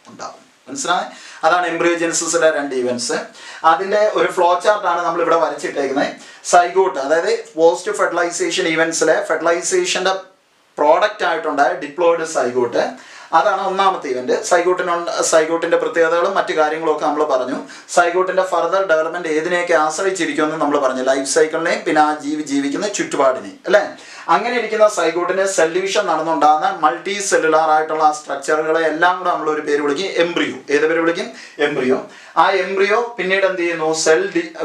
ഉണ്ടാകും. മനസ്സിലായി? അതാണ് എംബ്രിയോജെനിസിസിലെ 2 ഇവൻറ്റ്സ്. അതിൻ്റെ ഒരു ഫ്ലോ ചാർട്ടാണ് നമ്മളിവിടെ വരച്ചിട്ടേക്കുന്നത്. സൈഗോട്ട്, അതായത് post fertilisation ഇവൻറ്റ്സിലെ ഫെർട്ടിലൈസേഷൻ്റെ product ആയിട്ടുണ്ടായ diploid zygote, അതാണ് ഒന്നാമത്തെ ഇവന്റ്. സൈഗോട്ടിന്റെ പ്രത്യേകതകളും മറ്റു കാര്യങ്ങളൊക്കെ നമ്മൾ പറഞ്ഞു. സൈഗോട്ടിന്റെ ഫർദർ ഡെവലപ്മെന്റ് ഏതിനെയൊക്കെ ആശ്രയിച്ചിരിക്കുമെന്ന് നമ്മൾ പറഞ്ഞു, ലൈഫ് സൈക്കിളിനെയും പിന്നെ ആ ജീവിക്കുന്ന ചുറ്റുപാടിനെയും, അല്ലേ? അങ്ങനെ ഇരിക്കുന്ന സൈഗോട്ടിന്റെ സെൽ ഡിവിഷൻ നടന്നുണ്ടാകുന്ന മൾട്ടി സെല്ലുലാർ ആയിട്ടുള്ള ആ സ്ട്രക്ചറുകളെ എല്ലാം കൂടെ നമ്മൾ ഒരു പേര് വിളിക്കും എംബ്രിയോ. ഏത് പേര് വിളിക്കും? എംബ്രിയോ. ആ എംബ്രിയോ പിന്നീട് എന്ത് ചെയ്യുന്നു?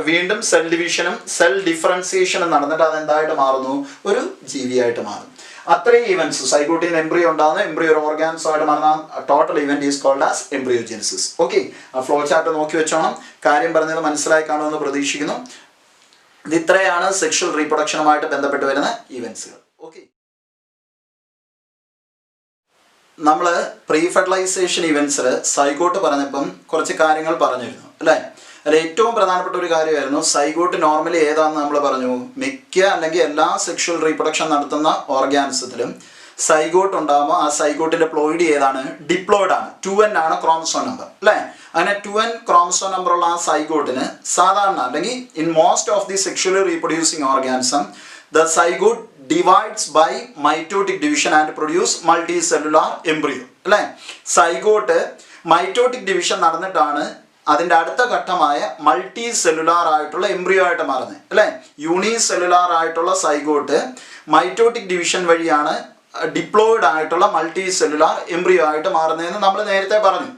വീണ്ടും സെൽ ഡിവിഷനും സെൽ ഡിഫറൻസിയേഷനും നടന്നിട്ട് അതെന്തായിട്ട് മാറുന്നു? ഒരു ജീവിയായിട്ട് മാറും. അത്രയും ഇവന്റ്സ് സൈഗോട്ടിൽ എംബ്രിയോ ഉണ്ടാകുന്ന എംബ്രിയോ ഓർഗാൻസ് ആയിട്ട് മാറുന്ന total event is called as embryogenesis. Okay, ആ ഫ്ലോ ചാർട്ട് നോക്കി വെച്ചോണം. കാര്യം പറഞ്ഞത് മനസ്സിലായി കാണുമെന്ന് പ്രതീക്ഷിക്കുന്നു. ഇത് ഇത്രയാണ് സെക്ഷൽ റീപ്രൊഡക്ഷനുമായിട്ട് ബന്ധപ്പെട്ട് വരുന്ന ഇവന്റ്സുകൾ. ഓക്കെ, നമ്മൾ പ്രീ ഫെർട്ടിലൈസേഷൻ ഇവന്റ്സിൽ സൈഗോട്ട് പറഞ്ഞപ്പം കുറച്ച് കാര്യങ്ങൾ പറഞ്ഞിരുന്നു, അല്ലേ? അതിൽ ഏറ്റവും പ്രധാനപ്പെട്ട ഒരു കാര്യമായിരുന്നു സൈഗോട്ട് നോർമലി ഏതാണെന്ന് നമ്മൾ പറഞ്ഞു. മിക്ക അല്ലെങ്കിൽ എല്ലാ സെക്ഷൽ റീപ്രൊഡക്ഷൻ നടത്തുന്ന ഓർഗാനിസത്തിലും സൈഗോട്ട് ഉണ്ടാകുമ്പോൾ ആ സൈഗോട്ടിന്റെ പ്ലോയിഡ് ഏതാണ്? ഡിപ്ലോയിഡ് ആണ്. 2n ആണ് ക്രോമസോം നമ്പർ, അല്ലേ? അങ്ങനെ 2n ക്രോമസോം നമ്പർ ഉള്ള ആ സൈഗോട്ടിന് സാധാരണ അല്ലെങ്കിൽ in most of the sexually reproducing organism the zygote divides by mitotic division and produce multicellular embryo, അല്ലേ? സൈഗോട്ട് മൈറ്റോട്ടിക് ഡിവിഷൻ നടന്നിട്ടാണ് അതിൻ്റെ അടുത്ത ഘട്ടമായ മൾട്ടി സെല്ലുലാർ ആയിട്ടുള്ള എംബ്രിയോ ആയിട്ട് മാറുന്നത്, അല്ലേ? യൂണി സെല്ലുലാർ ആയിട്ടുള്ള സൈഗോട്ട് മൈറ്റോട്ടിക് ഡിവിഷൻ വഴിയാണ് ഡിപ്ലോയിഡ് ആയിട്ടുള്ള മൾട്ടി സെല്ലുലാർ എംബ്രിയോ ആയിട്ട് മാറുന്നതെന്ന് നമ്മൾ നേരത്തെ പറഞ്ഞു.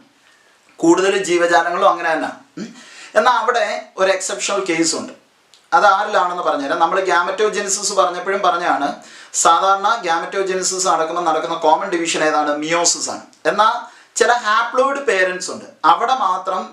കൂടുതൽ ജീവജാലങ്ങളും അങ്ങനെ തന്നെ. എന്നാൽ അവിടെ ഒരു എക്സെപ്ഷണൽ കേസ് ഉണ്ട്. അത് ആരിലാണെന്ന് പറഞ്ഞുതരാം. നമ്മൾ ഗ്യാമറ്റോജെനിസിസ് പറഞ്ഞപ്പോഴും പറഞ്ഞാണ് സാധാരണ ഗ്യാമറ്റോജെനിസിസ് നടക്കുന്ന കോമൺ ഡിവിഷൻ ഏതാണ്? മിയോസിസ് ആണ്. എന്നാൽ ചില ഹാപ്ലോയിഡ് പേരൻസ് ഉണ്ട്, അവിടെ മാത്രം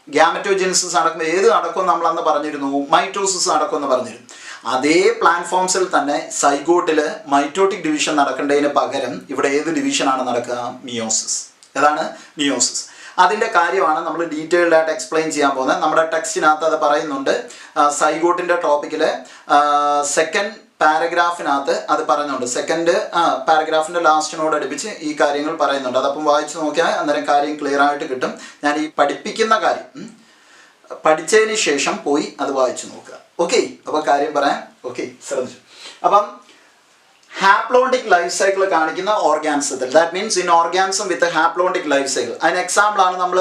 ഗ്യാമറ്റോജെനിസിസ് നടക്കുമ്പോൾ ഏത് നടക്കും നമ്മളന്ന് പറഞ്ഞിരുന്നു? മൈറ്റോസിസ് നടക്കുമെന്ന് പറഞ്ഞിരുന്നു. അതേ പ്ലാറ്റ്ഫോംസിൽ തന്നെ സൈഗോട്ടിൽ മൈറ്റോട്ടിക് ഡിവിഷൻ നടക്കേണ്ടതിന് പകരം ഇവിടെ ഏത് ഡിവിഷനാണ് നടക്കുക? മിയോസിസ്. ഏതാണ്? മിയോസിസ്. അതിൻ്റെ കാര്യമാണ് നമ്മൾ ഡീറ്റെയിൽഡ് ആയിട്ട് എക്സ്പ്ലെയിൻ ചെയ്യാൻ പോകുന്നത്. നമ്മുടെ ടെക്സ്റ്റിനകത്ത് അത് പറയുന്നുണ്ട്. സൈഗോട്ടിൻ്റെ ടോപ്പിക്കിൽ സെക്കൻഡ് പാരഗ്രാഫിനകത്ത് അത് പറയുന്നുണ്ട്. സെക്കൻഡ് പാരഗ്രാഫിൻ്റെ ലാസ്റ്റിനോട് അടുപ്പിച്ച് ഈ കാര്യങ്ങൾ പറയുന്നുണ്ട്. അതപ്പം വായിച്ച് നോക്കിയാൽ അന്നേരം കാര്യം ക്ലിയർ ആയിട്ട് കിട്ടും. ഞാൻ ഈ പഠിപ്പിക്കുന്ന കാര്യം പഠിച്ചതിന് ശേഷം പോയി അത് വായിച്ചു നോക്കുക. ഓക്കെ, അപ്പോൾ കാര്യം പറയാം. ഓക്കെ, ശ്രദ്ധിച്ചു. അപ്പം ഹാപ്ലോണ്ടിക് ലൈഫ് സൈക്കിൾ കാണിക്കുന്ന ഓർഗാനിസത്തിൽ, that means in organism with haplontic life cycle. അതിന് എക്സാമ്പിളാണ് നമ്മൾ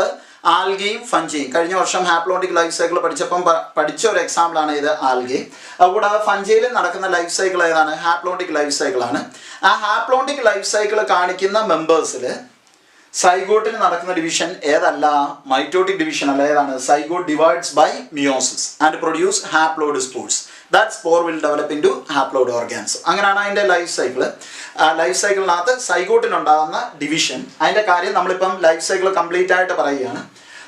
ആൽഗയും ഫഞ്ചിയും. കഴിഞ്ഞ വർഷം ഹാപ്ലോണ്ടിക് ലൈഫ് സൈക്കിൾ പഠിച്ചപ്പം പഠിച്ച ഒരു എക്സാമ്പിളാണ് ഇത് ആൽഗെ. അതുകൂടാതെ ഫഞ്ചിയിൽ നടക്കുന്ന ലൈഫ് സൈക്കിൾ ഏതാണ്? ഹാപ്ലോണ്ടിക് ലൈഫ് സൈക്കിളാണ്. ആ ഹാപ്ലോണ്ടിക് ലൈഫ് സൈക്കിൾ കാണിക്കുന്ന മെമ്പേഴ്സിൽ സൈഗോട്ടിന് നടക്കുന്ന ഡിവിഷൻ ഏതല്ല? മൈറ്റോട്ടിക് ഡിവിഷൻ അല്ല. ഏതാണ്? Zygote divides by meiosis and produce haploid spores. That spore will develop into haploid organs. അങ്ങനെയാണ് അതിൻ്റെ ലൈഫ് സൈക്കിൾ. ലൈഫ് സൈക്കിളിനകത്ത് സൈഗോട്ടിനുണ്ടാകുന്ന ഡിവിഷൻ. അതിൻ്റെ കാര്യം നമ്മളിപ്പം ലൈഫ് സൈക്കിൾ കംപ്ലീറ്റ് ആയിട്ട് പറയുകയാണ്.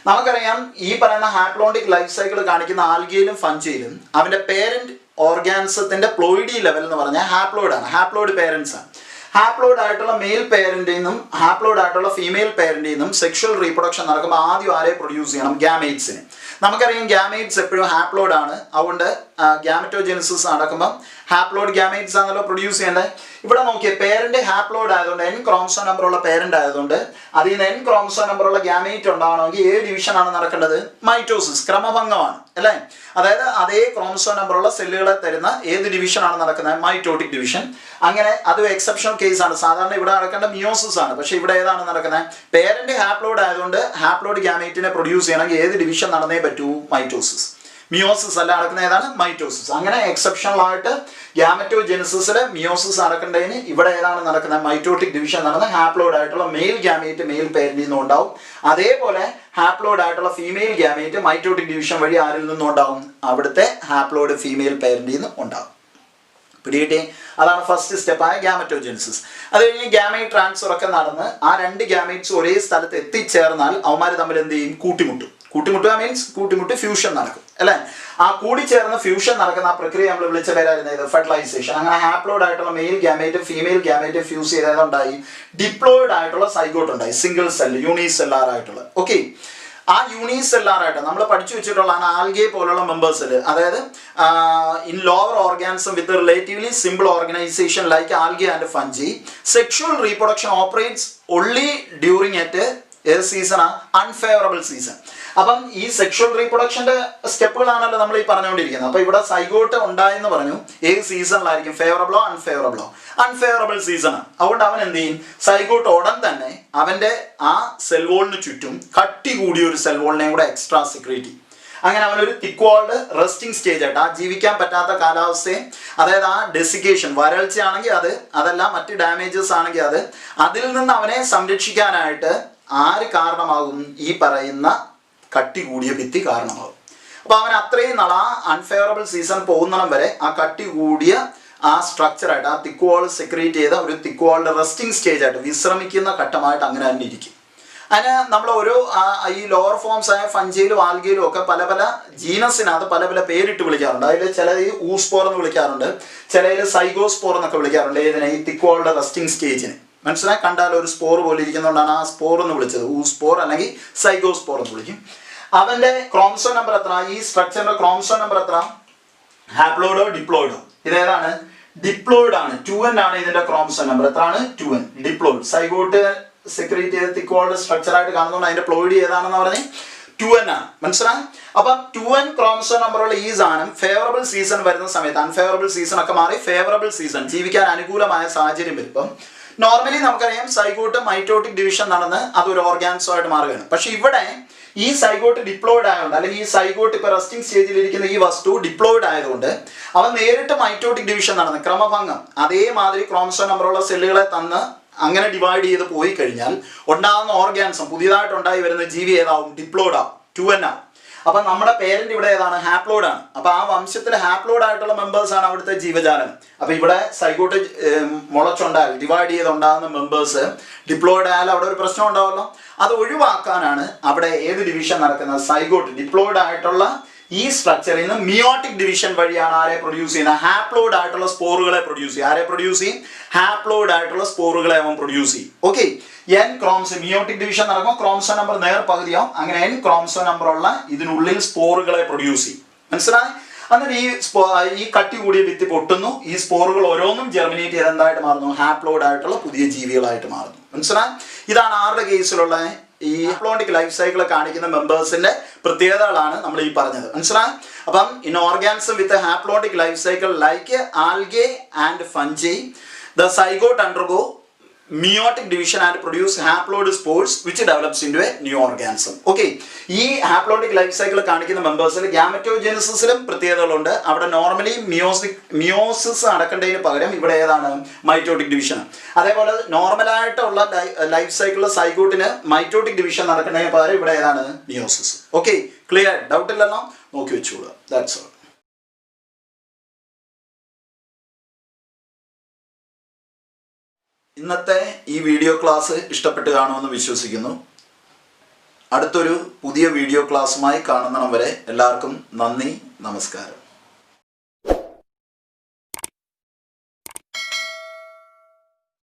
നമുക്കറിയാം ഈ പറയുന്ന ഹാപ്ലോണ്ടിക് ലൈഫ് സൈക്കിൾ കാണിക്കുന്ന ആൽഗയിലും ഫഞ്ചിയിലും അവൻ്റെ പേരൻറ്റ് ഓർഗാനിസത്തിൻ്റെ പ്ലോയിഡി ലെവൽ എന്ന് പറഞ്ഞാൽ ഹാപ്ലോയിഡ് ആണ്. ഹാപ്ലോയിഡ് പേരൻസ് ആണ്. ഹാപ്ലോയിഡ് ആയിട്ടുള്ള മെയിൽ പേരൻറ്റിൽ നിന്നും ഹാപ്ലോയിഡ് ആയിട്ടുള്ള ഫീമെയിൽ പേരൻറ്റിൽ നിന്നും സെക്ഷൽ റീപ്രൊഡക്ഷൻ നടക്കുമ്പോൾ ആദ്യം ആരെ പ്രൊഡ്യൂസ് ചെയ്യണം? ഗ്യാമേറ്റ്സിന്. നമുക്കറിയാം ഗ്യാമേറ്റ്സ് എപ്പോഴും ഹാപ്ലോയിഡ് ആണ്. അതുകൊണ്ട് ഗ്യാമറ്റോജെനിസിസ് നടക്കുമ്പോൾ ഹാപ്ലോയിഡ് ഗ്യാമേറ്റ്സ് ആണല്ലോ പ്രൊഡ്യൂസ് ചെയ്യേണ്ടത്. ഇവിടെ നോക്കിയേ, പേരന്റ് ഹാപ്ലോയിഡ് ആയതുകൊണ്ട് N ക്രോമസോം നമ്പർ ഉള്ള പേരന്റ് ആയതുകൊണ്ട് അതിൽ നിന്ന് N ക്രോമസോം നമ്പർ ഉള്ള ഗ്യാമേറ്റ് ഉണ്ടാവണമെങ്കിൽ ഏത് ഡിവിഷനാണ് നടക്കേണ്ടത്? മൈറ്റോസിസ്. ക്രമഭംഗമാണ്, അല്ലേ? അതായത് അതേ ക്രോമസോം നമ്പർ ഉള്ള സെല്ലുകളെ തരുന്ന ഏത് ഡിവിഷനാണ് നടക്കുന്നത്? Mitotic division. അങ്ങനെ അത് എക്സെപ്ഷണൽ കേസാണ്. സാധാരണ ഇവിടെ നടക്കേണ്ട മിയോസിസ് ആണ്. പക്ഷേ ഇവിടെ ഏതാണ് നടക്കുന്നത്? പേരന്റ് ഹാപ്ലോയിഡ് ആയതുകൊണ്ട് ഹാപ്ലോയിഡ് ഗ്യാമേറ്റിനെ പ്രൊഡ്യൂസ് ചെയ്യണമെങ്കിൽ ഏത് ഡിവിഷൻ നടന്നേ പറ്റൂ? മൈറ്റോസിസ്. മിയോസിസ് അല്ല നടക്കുന്ന ഏതാണ്? മൈറ്റോസിസ്. അങ്ങനെ എക്സെപ്ഷണൽ ആയിട്ട് ഗ്യാമറ്റോജെനിസിസിൽ മിയോസിസ് നടക്കേണ്ടതിന് ഇവിടെ ഏതാണ് നടക്കുന്നത്? മൈറ്റോട്ടിക് ഡിവിഷൻ നടന്ന ഹാപ്ലോയിഡ് ആയിട്ടുള്ള മെയിൽ ഗ്യാമേറ്റ് മെയിൽ പേരന്റിൽ നിന്നും ഉണ്ടാവും. അതേപോലെ ഹാപ്ലോയിഡ് ആയിട്ടുള്ള ഫീമെയിൽ ഗ്യാമേറ്റ് മൈറ്റോട്ടിക് ഡിവിഷൻ വഴി ആരിൽ നിന്നും ഉണ്ടാവും? അവിടുത്തെ ഹാപ്ലോയിഡ് ഫീമെയിൽ പേരന്റിൽ നിന്ന് ഉണ്ടാവും. പിടികിട്ടി? അതാണ് ഫസ്റ്റ് സ്റ്റെപ്പായ ഗ്യാമറ്റോജെനിസിസ്. അത് കഴിഞ്ഞ് ഗ്യാമേറ്റ് ട്രാൻസ്ഫർ ഒക്കെ നടന്ന് ആ രണ്ട് ഗ്യാമേറ്റ്സ് ഒരേ സ്ഥലത്ത് എത്തിച്ചേർന്നാൽ അവന്മാർ തമ്മിൽ എന്ത് ചെയ്യും? കൂട്ടിമുട്ടും. കൂട്ടിമുട്ടുക മീൻസ് കൂട്ടിമുട്ടി ഫ്യൂഷൻ നടക്കും, അല്ലേ? ആ കൂടിച്ചേർന്ന് ഫ്യൂഷൻ നടക്കുന്ന ആ പ്രക്രിയ നമ്മൾ വിളിച്ച പേരായിരുന്നു ഇത് ഫെർട്ടിലൈസേഷൻ. അങ്ങനെ ഹാപ്ലോയിഡ് ആയിട്ടുള്ള male gamete female gamete fuse ചെയ്തതുണ്ടായി ഡിപ്ലോയിഡ് ആയിട്ടുള്ള സൈഗോട്ട് ഉണ്ടായി, സിംഗിൾ സെൽ യൂണിസെല്ലാർ ആയിട്ടുള്ള. ഓക്കെ, ആ യൂണിസെല്ലാർ ആയിട്ട് നമ്മൾ പഠിച്ചു വെച്ചിട്ടുള്ള ആൽഗെ പോലുള്ള മെമ്പേഴ്സിൽ, അതായത് in lower organism with relatively simple organisation like algae and fungi, sexual reproduction operates only during at ഏത് സീസൺ? Unfavourable season. അപ്പം ഈ സെക്ഷുവൽ റീപ്രൊഡക്ഷന്റെ സ്റ്റെപ്പുകളാണല്ലോ നമ്മൾ ഈ പറഞ്ഞുകൊണ്ടിരിക്കുന്നത്. അപ്പൊ ഇവിടെ സൈഗോട്ട് ഉണ്ടായെന്ന് പറഞ്ഞു, ഏത് സീസണിലായിരിക്കും? ഫേവറബിളോ അൺഫേവറബിളോ? Unfavourable season. അതുകൊണ്ട് അവൻ എന്ത് ചെയ്യും? സൈഗോട്ട് ഉടൻ തന്നെ അവന്റെ ആ സെൽ വോളിന് ചുറ്റും കട്ടി കൂടിയ ഒരു സെൽ വോളിനെയും കൂടെ എക്സ്ട്രാ സെക്രീറ്റ് ചെയ്യും. അങ്ങനെ അവനൊരു തിക്ക് വാൾഡ് റെസ്റ്റിംഗ് സ്റ്റേജ് ആയിട്ട്, ആ ജീവിക്കാൻ പറ്റാത്ത കാലാവസ്ഥയും, അതായത് ആ ഡെസിക്കേഷൻ, വരൾച്ചയാണെങ്കിൽ അതല്ല മറ്റ് ഡാമേജസ് ആണെങ്കിൽ അതിൽ നിന്ന് അവനെ സംരക്ഷിക്കാനായിട്ട് ആര് കാരണമാകും? ഈ പറയുന്ന കട്ടി കൂടിയ ഭിത്തി കാരണമാകും. അപ്പൊ അവൻ അത്രയും നാൾ ആ അൺഫേവറബിൾ സീസൺ പോകുന്നിടം വരെ ആ കട്ടി കൂടിയ ആ സ്ട്രക്ചറായിട്ട്, ആ തിക്ക് വാൾ സെക്രീറ്റ് ചെയ്ത ഒരു തിക്ക് വാളിന്റെ റെസ്റ്റിംഗ് സ്റ്റേജ് ആയിട്ട്, വിശ്രമിക്കുന്ന ഘട്ടമായിട്ട് അങ്ങനെ തന്നെ ഇരിക്കും. അതിന് നമ്മൾ ഓരോ ഈ ലോവർ ഫോംസ് ആയ ഫഞ്ചിയിലും ആൽഗയിലും ഒക്കെ പല പല ജീനസിനകത്ത് പല പല പേരിട്ട് വിളിക്കാറുണ്ട്. അതിൽ ചില ഈ ഊസ്പോർ എന്ന് വിളിക്കാറുണ്ട്, ചിലതിൽ സൈഗോസ്പോർ എന്നൊക്കെ വിളിക്കാറുണ്ട്. ഏതിനെ? ഈ തിക്ക് വാളിന്റെ റെസ്റ്റിംഗ് സ്റ്റേജിന്. മനസ്സിലായി? കണ്ടാൽ ഒരു സ്പോർ പോലെ ഇരിക്കുന്നതുകൊണ്ടാണ് ആ സ്പോർ എന്ന് വിളിച്ചത്. ഊസ്പോർ അല്ലെങ്കിൽ സൈഗോസ്പോർ എന്ന് വിളിക്കും. അവന്റെ ക്രോമസോം നമ്പർ എത്ര? ഈ സ്ട്രക്ചറിന്റെ ക്രോമസോം നമ്പർ എത്ര? ഹാപ്ലോയിഡോ ഡിപ്ലോയിഡോ? ഇതേതാണ്? ഡിപ്ലോയിഡ് ആണ്. 2n ആണ് ഇതിന്റെ ക്രോമസോം നമ്പർ. എത്രയാണ്? 2n. ഡിപ്ലോയിഡ്. സൈഗോട്ട് സെക്രീറ്റ് ചെയ്ത തിക്ക് വാൾഡ് സ്ട്രക്ചർ ആയിട്ട് കാണുന്നതുകൊണ്ട് അതിന്റെ പ്ലോയിഡ് ഏതാണെന്ന് പറഞ്ഞ് 2n ആണ്. മനസ്സിലായി? അപ്പം 2n ക്രോമസോം നമ്പറുള്ള ഈ സാധനം ഫേവറബിൾ സീസൺ വരുന്ന സമയത്ത്, അൺഫേവറബിൾ സീസൺ ഒക്കെ മാറി ഫേവറബിൾ സീസൺ, ജീവിക്കാൻ അനുകൂലമായ സാഹചര്യം വരുമ്പം നോർമലി നമുക്കറിയാം സൈഗോട്ട് മൈറ്റോട്ടിക് ഡിവിഷൻ നടന്ന് അതൊരു ഓർഗാൻസോ ആയിട്ട് മാറുകയാണ്. പക്ഷെ ഇവിടെ ഈ സൈഗോട്ട് ഡിപ്ലോയിഡ് ആയതുകൊണ്ട്, അല്ലെങ്കിൽ ഈ സൈഗോട്ട് ഇപ്പൊ റെസ്റ്റിംഗ് സ്റ്റേജിൽ ഇരിക്കുന്ന ഈ വസ്തു ഡിപ്ലോയിഡ് ആയതുകൊണ്ട് അവൻ നേരിട്ട് മൈറ്റോട്ടിക് ഡിവിഷൻ നടന്ന് ക്രമഭംഗം അതേമാതിരി ക്രോമസോം നമ്പറുള്ള സെല്ലുകളെ തന്ന് അങ്ങനെ ഡിവൈഡ് ചെയ്ത് പോയി കഴിഞ്ഞാൽ ഉണ്ടാകുന്ന ഓർഗാൻസം, പുതിയതായിട്ട് ഉണ്ടായി വരുന്ന ജീവി ഏതാവും? ഡിപ്ലോയിഡ് ആവും, 2n ആവും. അപ്പൊ നമ്മുടെ പേരന്റ് ഇവിടെ ഏതാണ്? ഹാപ്ലോയിഡ് ആണ്. അപ്പൊ ആ വംശത്തിൽ ഹാപ്ലോയിഡ് ആയിട്ടുള്ള മെമ്പേഴ്സ് ആണ് അവിടുത്തെ ജീവജാലം. അപ്പൊ ഇവിടെ സൈഗോട്ട് മുളച്ചുണ്ടായാൽ, ഡിവൈഡ് ചെയ്തുണ്ടാകുന്ന മെമ്പേഴ്സ് ഡിപ്ലോയിഡ് ആയാലും അവിടെ ഒരു പ്രശ്നം ഉണ്ടാവുമല്ലോ. അത് ഒഴിവാക്കാനാണ് അവിടെ ഏത് ഡിവിഷൻ നടക്കുന്നത്? സൈഗോട്ട് ഡിപ്ലോയിഡ് ആയിട്ടുള്ള ഈ സ്ട്രക്ചറിൽ നിന്ന് മിയോട്ടിക് ഡിവിഷൻ വഴിയാണ് ആരെ പ്രൊഡ്യൂസ് ചെയ്യുന്നത്? ഹാപ്ലോയിഡ് ആയിട്ടുള്ള സ്പോറുകളെ പ്രൊഡ്യൂസ് ചെയ്യും. ആരെ പ്രൊഡ്യൂസ് ചെയ്യും? ഹാപ്ലോയിഡ് ആയിട്ടുള്ള സ്പോറുകളെ അവൻ പ്രൊഡ്യൂസ് ചെയ്യും. Okay, n chromosome meiotic division നടക്കും, ക്രോമസോം നമ്പർ നേർപകുതിയാവും. അങ്ങനെ n ക്രോമസോം നമ്പർ ഉള്ള ഇതിനുള്ളിൽ സ്പോറുകളെ പ്രൊഡ്യൂസ് ചെയ്യും. മനസ്സിലായി? എന്നിട്ട് ഈ കട്ടി കൂടിയ ഭിത്തി പൊട്ടുന്നു. ഈ സ്പോറുകൾ ഓരോന്നും ജെർമിനേറ്റ് ചെയ്ത് എന്തായിട്ട് മാറുന്നു? ഹാപ്ലോയിഡ് ആയിട്ടുള്ള പുതിയ ജീവികളായിട്ട് മാറുന്നു. മനസ്സിലായി? ഇതാണ് ആരുടെ കേസിലുള്ള ഈ ഹാപ്ലോയിഡിക് ലൈഫ് സൈക്കിൾ കാണിക്കുന്ന മെമ്പേഴ്സിന്റെ പ്രത്യേകതകളാണ് നമ്മൾ ഈ പറഞ്ഞത്. മനസ്സിലായി? അപ്പം in organism with haploidic life cycle like algae and fungi, the zygote undergo meiotic division and produce haploid spores which develops into a new organism. Okay, ഈ ഹാപ്ലോയിഡിക് ലൈഫ് സൈക്കിൾ കാണിക്കുന്ന മെമ്പേഴ്സിൽ ഗ്യാമറ്റോജെനസിസിലും പ്രത്യേകതകളുണ്ട്. അവിടെ നോർമലി മിയോസിസ് നടക്കേണ്ടതിന് പകരം ഇവിടെ ഏതാണ്? Mitotic division. അതേപോലെ നോർമലായിട്ടുള്ള ലൈഫ് സൈക്കിളിൽ സൈഗോട്ടിന് മൈറ്റോട്ടിക് ഡിവിഷൻ നടക്കേണ്ടതിന് പകരം ഇവിടെ ഏതാണ്? മിയോസിസ്. Okay, clear? ഡൗട്ട് ഇല്ലല്ലോ? നോക്കി വെച്ചോളൂ. That's all. ഇന്നത്തെ ഈ വീഡിയോ ക്ലാസ് ഇഷ്ടപ്പെട്ട് കാണുമെന്ന് വിശ്വസിക്കുന്നു. അടുത്തൊരു പുതിയ വീഡിയോ ക്ലാസ്സുമായി കാണുന്നിടം വരെ എല്ലാവർക്കും നന്ദി, നമസ്കാരം.